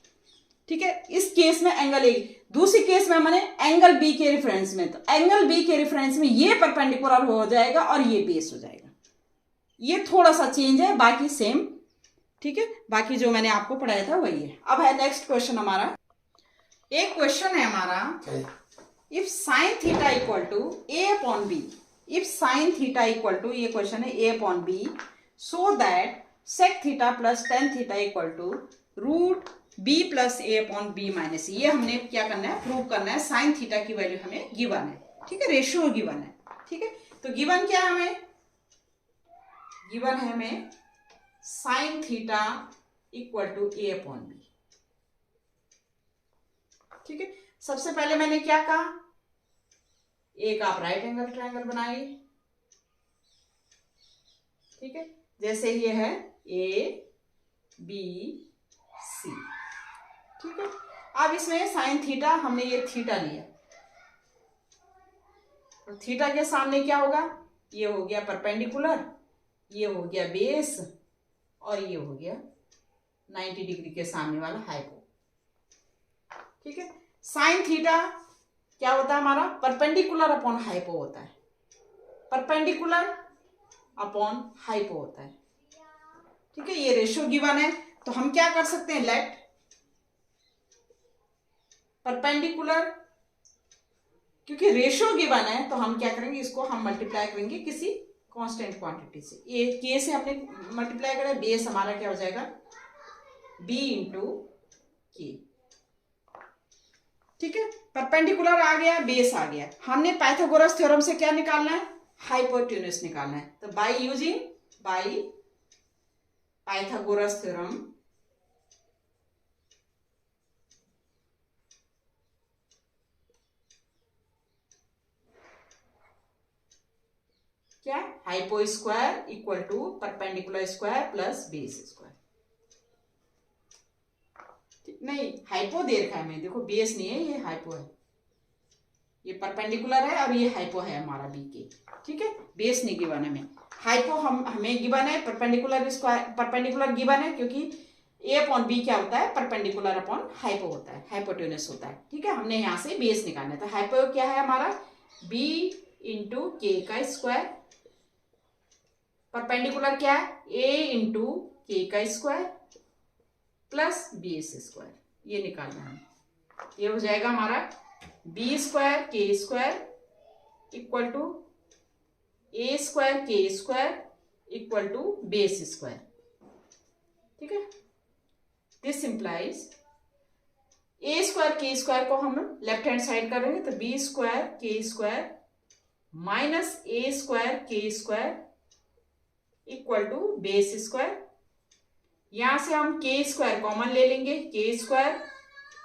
ठीक है। इस केस में एंगल ए, दूसरी केस में मैंने एंगल बी के रेफरेंस में, तो एंगल बी के रेफरेंस में ये परपेंडिकुलर हो जाएगा और ये बेस हो जाएगा। ये थोड़ा सा चेंज है, बाकी सेम, ठीक है। बाकी जो मैंने आपको पढ़ाया था वही है। अब है नेक्स्ट क्वेश्चन हमारा, एक क्वेश्चन है हमारा, if sine theta equal to a/b, if sine theta equal to, ये क्वेश्चन है a/b, so that sec theta plus tan theta equal to √b plus a/b minus, ये हमने क्या करना है, प्रूव करना है। साइन थीटा की वैल्यू हमें गिवन है, ठीक है, रेशियो गिवन है, ठीक है। तो गिवन क्या है हमें, गिवन है हमें sign theta equal to a/b, ठीक है। सबसे पहले मैंने क्या कहा, एक आप राइट एंगल ट्रायंगल बनाइए, ठीक है, जैसे ये है A B C, ठीक है। अब इसमें साइन थीटा, हमने ये थीटा लिया, और थीटा के सामने क्या होगा, ये हो गया परपेंडिकुलर, ये हो गया बेस, और ये हो गया 90 डिग्री के सामने वाला हाइपो, ठीक है। साइन थीटा क्या होता है हमारा, परपेंडिकुलर अपॉन हाइपो होता है, परपेंडिकुलर अपॉन हाइपो होता है। ठीक है, ये रेशियो गिवन है, तो हम क्या कर सकते हैं, लेट परपेंडिकुलर, क्योंकि रेशियो गिवन है तो हम क्या करेंगे, इसको हम मल्टीप्लाई करेंगे किसी कांस्टेंट क्वांटिटी से। ये के से हमने मल्टीप्लाई करा, बेस हमारा क्या हो जाएगा, बी इंटू के। ठीक है, परपेंडिकुलर आ गया, बेस आ गया। हमने पाइथागोरस थ्योरम से क्या निकालना है, हाइपोटेन्यूस निकालना है। तो बाय पाइथागोरस थ्योरम क्या, hypo square equal to perpendicular square plus base square. नहीं, हाइपो दे रखा है मैं, देखो बेस नहीं है, ये हाइपो है, ये परपेंडिकुलर है और ये हाइपो है हमारा बी के। ठीक है, बेस नहीं गिवन है हमें, हाइपो हमें गिवन है, परपेंडिकुलर स्क्वायर परपेंडिकुलर गिवन है, क्योंकि ए अपॉन बी क्या होता है, परपेंडिकुलर अपॉन हाइपो होता है, हाइपोटेन्यूस होता है। ठीक है, हमने यहाँ से बेस निकालना है, तो हाइपो क्या है हमारा, बी इंटू के का स्क्वायर, परपेंडिकुलर क्या है, ए इंटू के का square plus B S square, ये निकालना है। ये हो जाएगा हमारा B square K square equal to A square K square equal to base square. ठीक है, this implies A square K square को हम लेफ्ट हैंड साइड करेंगे, तो B square K square minus A square K square equal to base square. यहां से हम के स्क्वायर कॉमन ले लेंगे, के स्क्वायर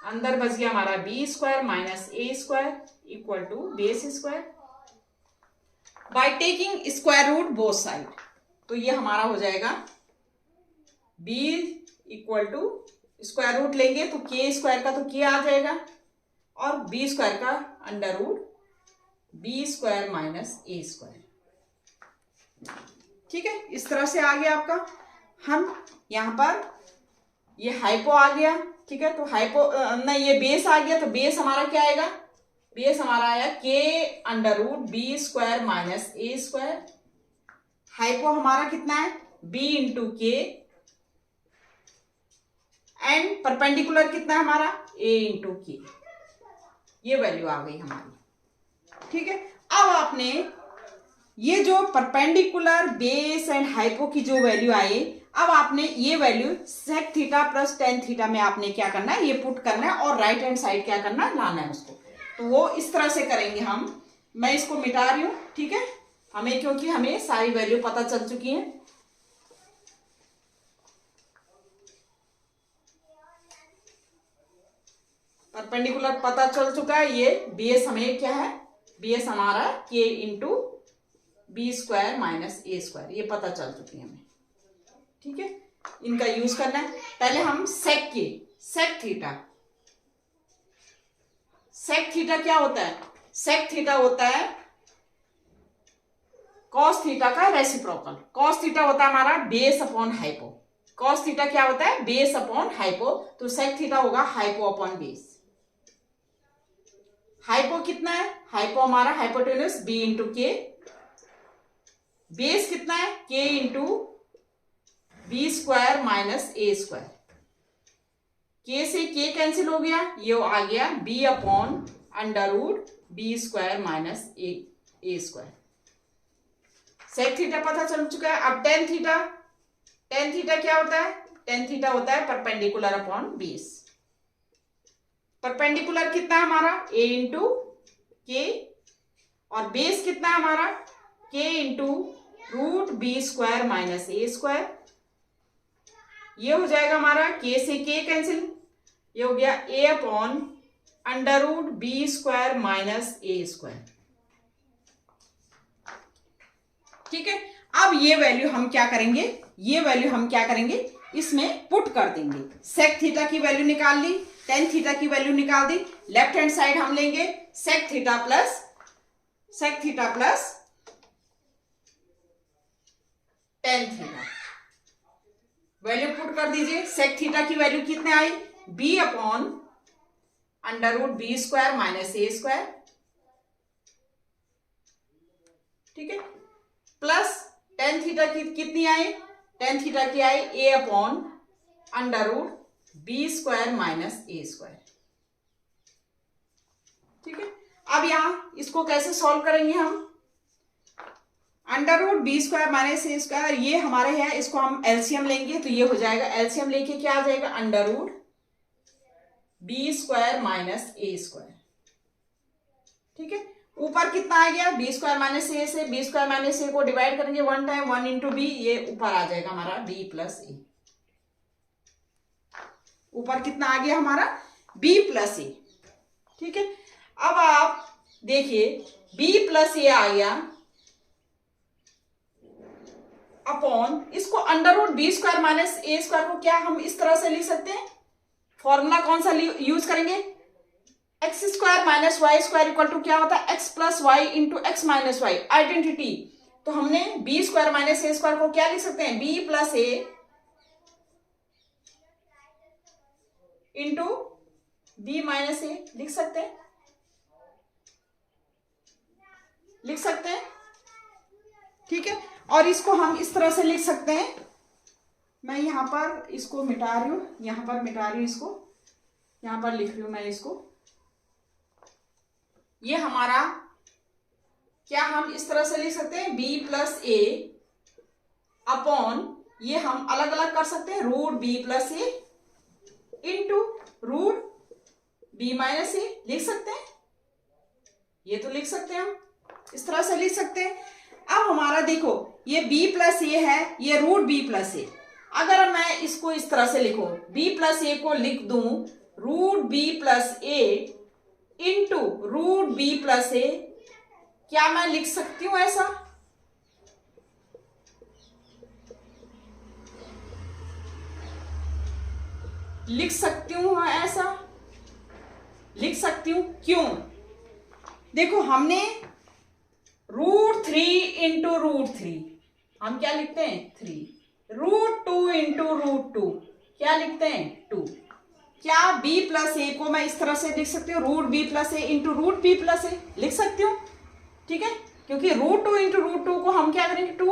अंदर बच गया हमारा B square minus A square equal to base square by taking square root both side. तो ये हमारा हो जाएगा B equal to square root लेंगे तो के स्क्वायर का तो के आ जाएगा और बी स्क्वायर का under root B square minus A square. ठीक है, इस तरह से आ गया आपका। हम यहां पर ये हाइपो आ गया, ठीक है, तो हाइपो नहीं, ये बेस आ गया, तो बेस हमारा क्या आएगा, बेस हमारा आया K under root B square minus A square. Hypo हमारा कितना है, B into K, and perpendicular कितना है हमारा, ए इंटू के। ये वैल्यू आ गई हमारी। ठीक है, अब आपने ये जो परपेंडिकुलर बेस एंड हाइपो की जो वैल्यू आई, अब आपने ये value sec theta plus tan theta में आपने क्या करना है, ये पुट करना है और राइट हैंड साइड क्या करना है, लाना है उसको। तो वो इस तरह से करेंगे हम। मैं इसको मिटा रही हूं, ठीक है, हमें क्योंकि हमें सारी वैल्यू पता चल चुकी है। परपेंडिकुलर पता चल चुका है, ये बेस हमें क्या है, बेस हमारा K into B square minus A square, ये पता चल चुकी है हमें। ठीक है, इनका यूज करना है। पहले हम सेक थीटा क्या होता है, सेक थीटा होता है कॉस थीटा का रेसिप्रोकल। कॉस थीटा होता है हमारा base upon hypo. Cos theta क्या होता है, बेस अपॉन हाइपो, तो सेक थीटा होगा हाइपो अपॉन बेस। हाइपो कितना है, हाइपो हमारा hypotenuse B into K, base कितना है K into B square minus A square. K से के कैंसिल हो गया, ये आ गया B upon under root B square minus A square. Sec theta पता चल चुका है। अब टेन थीटा क्या होता है, टेन थीटा होता है परपेंडिकुलर अपॉन बेस। परपेंडिकुलर कितना है हमारा, ए इंटू के, और बेस कितना है हमारा K into root B square minus A square. ये हो जाएगा हमारा के से के कैंसिल, ये हो गया A upon under root B square minus A square. ठीक है, अब ये वैल्यू हम क्या करेंगे, ये वैल्यू हम क्या करेंगे, इसमें पुट कर देंगे। सेक थीटा की वैल्यू निकाल ली, टेन थीटा की वैल्यू निकाल दी, लेफ्ट हैंड साइड हम लेंगे sec theta plus tan theta, value put कर दीजिए। सेक थीटा की वैल्यू कितने आई, B upon under root B square minus A square, ठीक है, प्लस टेन थीटा की कितनी आई, टेन थीटा की आई A upon under root B square minus A square, ठीक है। अब यहां इसको कैसे सॉल्व करेंगे हम, under root B square minus A square ये हमारे है, इसको हम एलसीएम लेंगे तो ये हो जाएगा, एलसीएम लेके क्या आ जाएगा, under root B square minus A square, ठीक है। ऊपर कितना आ गया, बी स्क्वायर माइनस ए से बी स्क्वायर माइनस ए को डिवाइड करेंगे one time, one into B, ये ऊपर आ जाएगा हमारा बी प्लस ए, ऊपर कितना आ गया हमारा बी प्लस ए, ठीक है। अब आप देखिए बी प्लस ए आ गया अपॉन, इसको under root B square minus A square को क्या हम इस तरह से लिख सकते हैं, फॉर्मूला कौन सा यूज करेंगे, X square minus Y square equal to क्या होता है, X plus Y into X minus Y, identity. तो हमने B square minus A square को क्या लिख सकते हैं, B plus A into B minus A लिख सकते हैं, लिख सकते हैं, ठीक है। और इसको हम इस तरह से लिख सकते हैं, मैं यहां पर इसको मिटा रही हूं, यहां पर मिटा रही हूं, इसको यहां पर लिख रही हूं मैं इसको, ये हमारा क्या हम इस तरह से लिख सकते हैं, बी प्लस ए अपॉन, ये हम अलग अलग कर सकते हैं, root B plus A into root B minus A लिख सकते हैं, ये तो लिख सकते हैं हम इस तरह से लिख सकते हैं। अब हमारा देखो ये b प्लस ए है, ये रूट b प्लस ए, अगर मैं इसको इस तरह से लिखूं, b प्लस ए को लिख दूं root b plus A into root b plus ए, क्या मैं लिख सकती हूं ऐसा, लिख सकती हूं ऐसा, लिख सकती हूं, क्यों, देखो हमने root three into root three, हम क्या लिखते हैं three, root two into root two क्या लिखते हैं टू, क्या b प्लस ए को मैं इस तरह से लिख सकती हूँ, root b plus A into root b plus A लिख सकती हूँ, ठीक है, क्योंकि root two into root two को हम क्या करेंगे टू,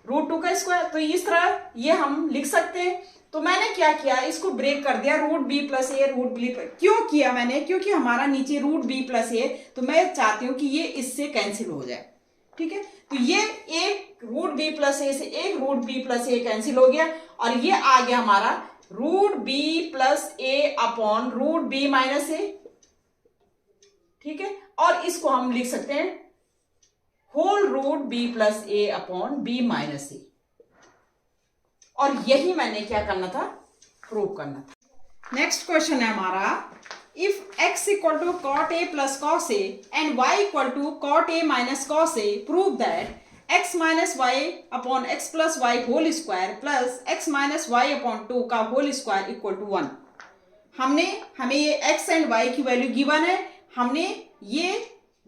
रूट टू का स्क्वायर, तो इस तरह ये हम लिख सकते हैं। तो मैंने क्या किया, इसको ब्रेक कर दिया, रूट बी प्लस ए रूट बी, क्यों किया मैंने, क्योंकि हमारा नीचे रूट बी प्लस ए, तो मैं चाहती हूँ कि ये इससे कैंसिल हो जाए, ठीक है। तो ये एक रूट बी प्लस ए से एक रूट बी प्लस ए कैंसिल हो गया, और ये आ गया हमारा रूट बी प्लस ए अपॉन रूट बी माइनस ए, ठीक है। और इसको हम लिख सकते हैं होल रूट बी प्लस ए अपॉन बी माइनस ए, और यही मैंने क्या करना था, प्रूव करना था। नेक्स्ट क्वेश्चन है हमारा, if x equal to cot A plus cos A and y equal to cot A minus cos A, prove that x minus Y upon X plus Y whole square plus X minus Y upon two का होल स्क्वायर इक्वल टू 1। हमें ये x एंड y की वैल्यू गिवन है, हमने ये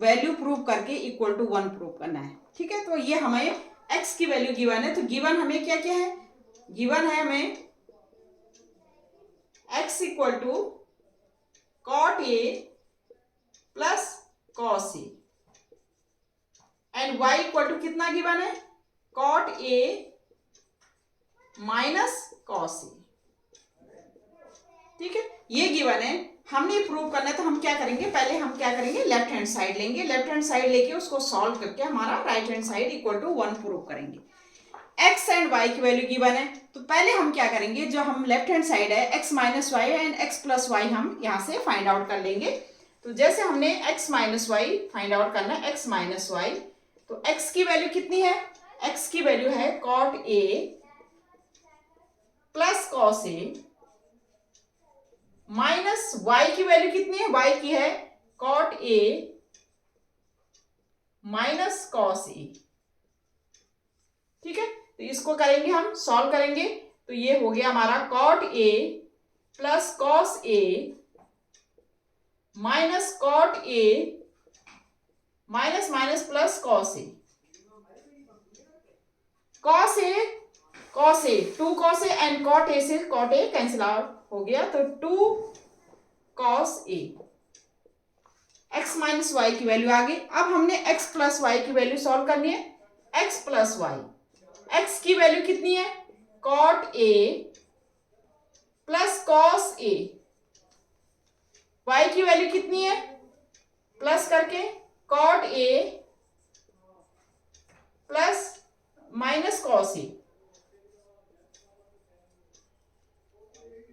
वैल्यू प्रूव करके इक्वल टू 1 प्रूव करना है, ठीक है। तो ये हमें x की वैल्यू गिवन है, तो गिवन हमें क्या क्या है, गिवन है हमें x equal to cot A plus cos A and y equal to कितना गिवन है, cot A minus cos A, ठीक है, ये गिवन है। हमने प्रूव करना है, तो हम क्या करेंगे, पहले हम क्या करेंगे, लेफ्ट हैंड साइड लेंगे, लेफ्ट हैंड साइड लेके उसको सॉल्व करके हमारा right hand side equal to 1 prove करेंगे। x एंड y की वैल्यू गिवन है, तो पहले हम क्या करेंगे, जो हम लेफ्ट हैंड साइड है x minus Y and x plus Y हम यहाँ से फाइंड आउट कर लेंगे। तो जैसे हमने x minus Y find out करना है, x माइनस वाई, तो x की वैल्यू कितनी है, x की वैल्यू है cot a plus cos a minus y की वैल्यू कितनी है, y की है cot a minus cos a, ठीक है। तो इसको करेंगे हम, सॉल्व करेंगे, तो ये हो गया हमारा cot a plus cos a minus cot a minus minus plus cos a, cos a 2 cos a and cot a से कॉट a कैंसिल आउट हो गया, तो 2 cos a x minus Y की वैल्यू आ गई। अब हमने x प्लस वाई की वैल्यू सॉल्व करनी है। x प्लस वाई, x की वैल्यू कितनी है, cot a plus cos a, y की वैल्यू कितनी है, प्लस करके cot a plus minus cos a,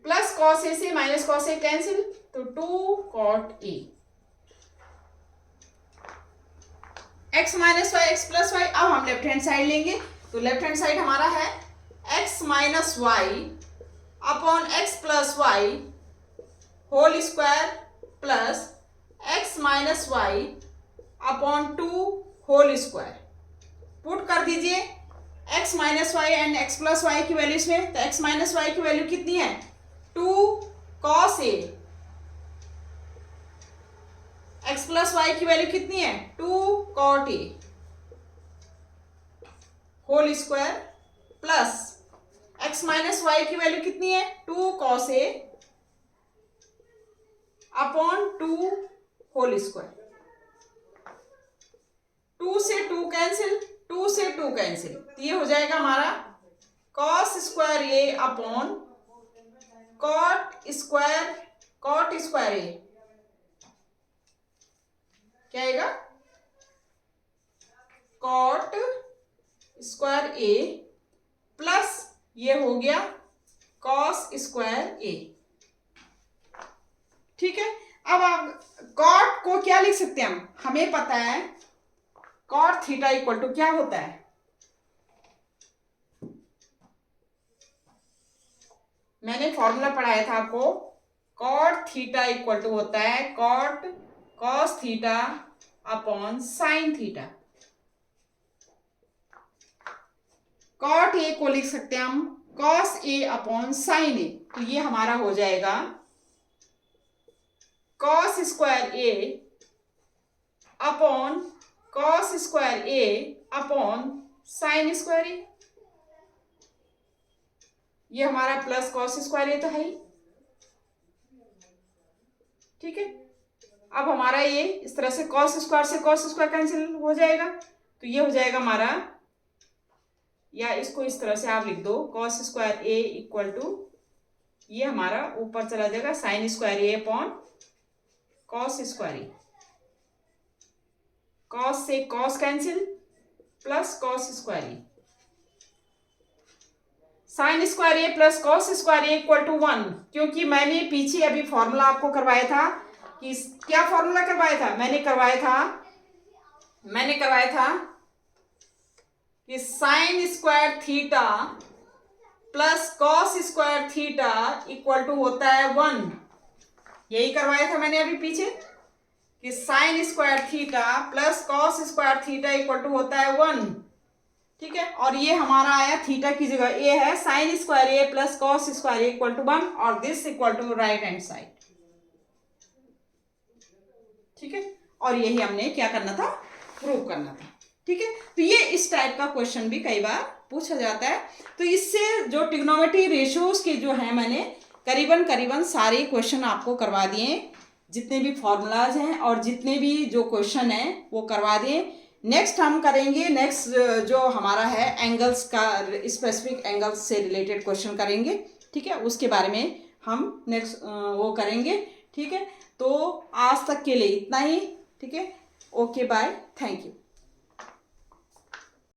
plus cos a से माइनस cos a कैंसिल, तो 2 cot a। x minus Y, X plus Y. अब हम लेफ्ट हैंड साइड लेंगे, तो लेफ्ट हैंड साइड हमारा है x minus Y upon X plus Y whole square plus x minus Y upon 2 whole square. Put कर दीजिए x minus Y and x plus Y की वैल्यूज में, तो x माइनस वाई की वैल्यू कितनी है, 2 cos a, x plus Y की वैल्यू कितनी है, 2 cot a whole square plus x minus Y की वैल्यू कितनी है, 2 cos a upon 2 whole square. 2 से 2 कैंसिल, 2 से 2 कैंसिल, तो ये हो जाएगा हमारा cos square a upon cot square a, क्या आएगा, cot स्क्वायर a प्लस ये हो गया cos स्क्वायर a। ठीक है, अब आप cot को क्या लिख सकते हैं हम, हमें पता है cot थीटा इक्वल टू क्या होता है, मैंने फॉर्मूला पढ़ाया था आपको, cot थीटा इक्वल टू होता है cot cos theta upon sine theta. cot a को लिख सकते हैं हम cos a upon sine a, तो ये हमारा हो जाएगा cos square a upon cos square a upon sine square a, ये हमारा प्लस cos स्क्वायर a तो है ही। ठीक है, अब हमारा ये इस तरह से cos स्क्वायर से cos स्क्वायर कैंसिल हो जाएगा, तो ये हो जाएगा हमारा, या इसको इस तरह से आप लिख दो cos square a equal to, ये हमारा ऊपर चला जाएगा sine square a upon cos square a, cos से cos cancel plus cos square a, sine square a plus cos square a equal to 1, क्योंकि मैंने पीछे अभी फॉर्मूला आपको करवाया था कि क्या फॉर्मूला करवाया था, मैंने करवाया था कि sine square theta plus cos square theta equal to होता है 1, यही करवाया था मैंने अभी पीछे कि sine square theta plus cos square theta equal to होता है 1। ठीक है, और ये हमारा आया थीटा की जगह ए है sine square A plus cos square A equal to 1 और this equal to right hand side. ठीक है, और यही हमने क्या करना था, प्रूव करना था। ठीक है, तो ये इस टाइप का क्वेश्चन भी कई बार पूछा जाता है। तो इससे जो ट्रिग्नोमेट्री रेशियोज के जो है मैंने करीबन सारे क्वेश्चन आपको करवा दिए, जितने भी फॉर्मूलाज हैं और जितने भी जो क्वेश्चन हैं वो करवा दिए। नेक्स्ट हम करेंगे, नेक्स्ट जो हमारा है एंगल्स का, स्पेसिफिक एंगल्स से रिलेटेड क्वेश्चन करेंगे। ठीक है, उसके बारे में हम नेक्स्ट वो करेंगे। ठीक है, तो आज तक के लिए इतना ही। ठीक है, ओके बाय, थैंक यू।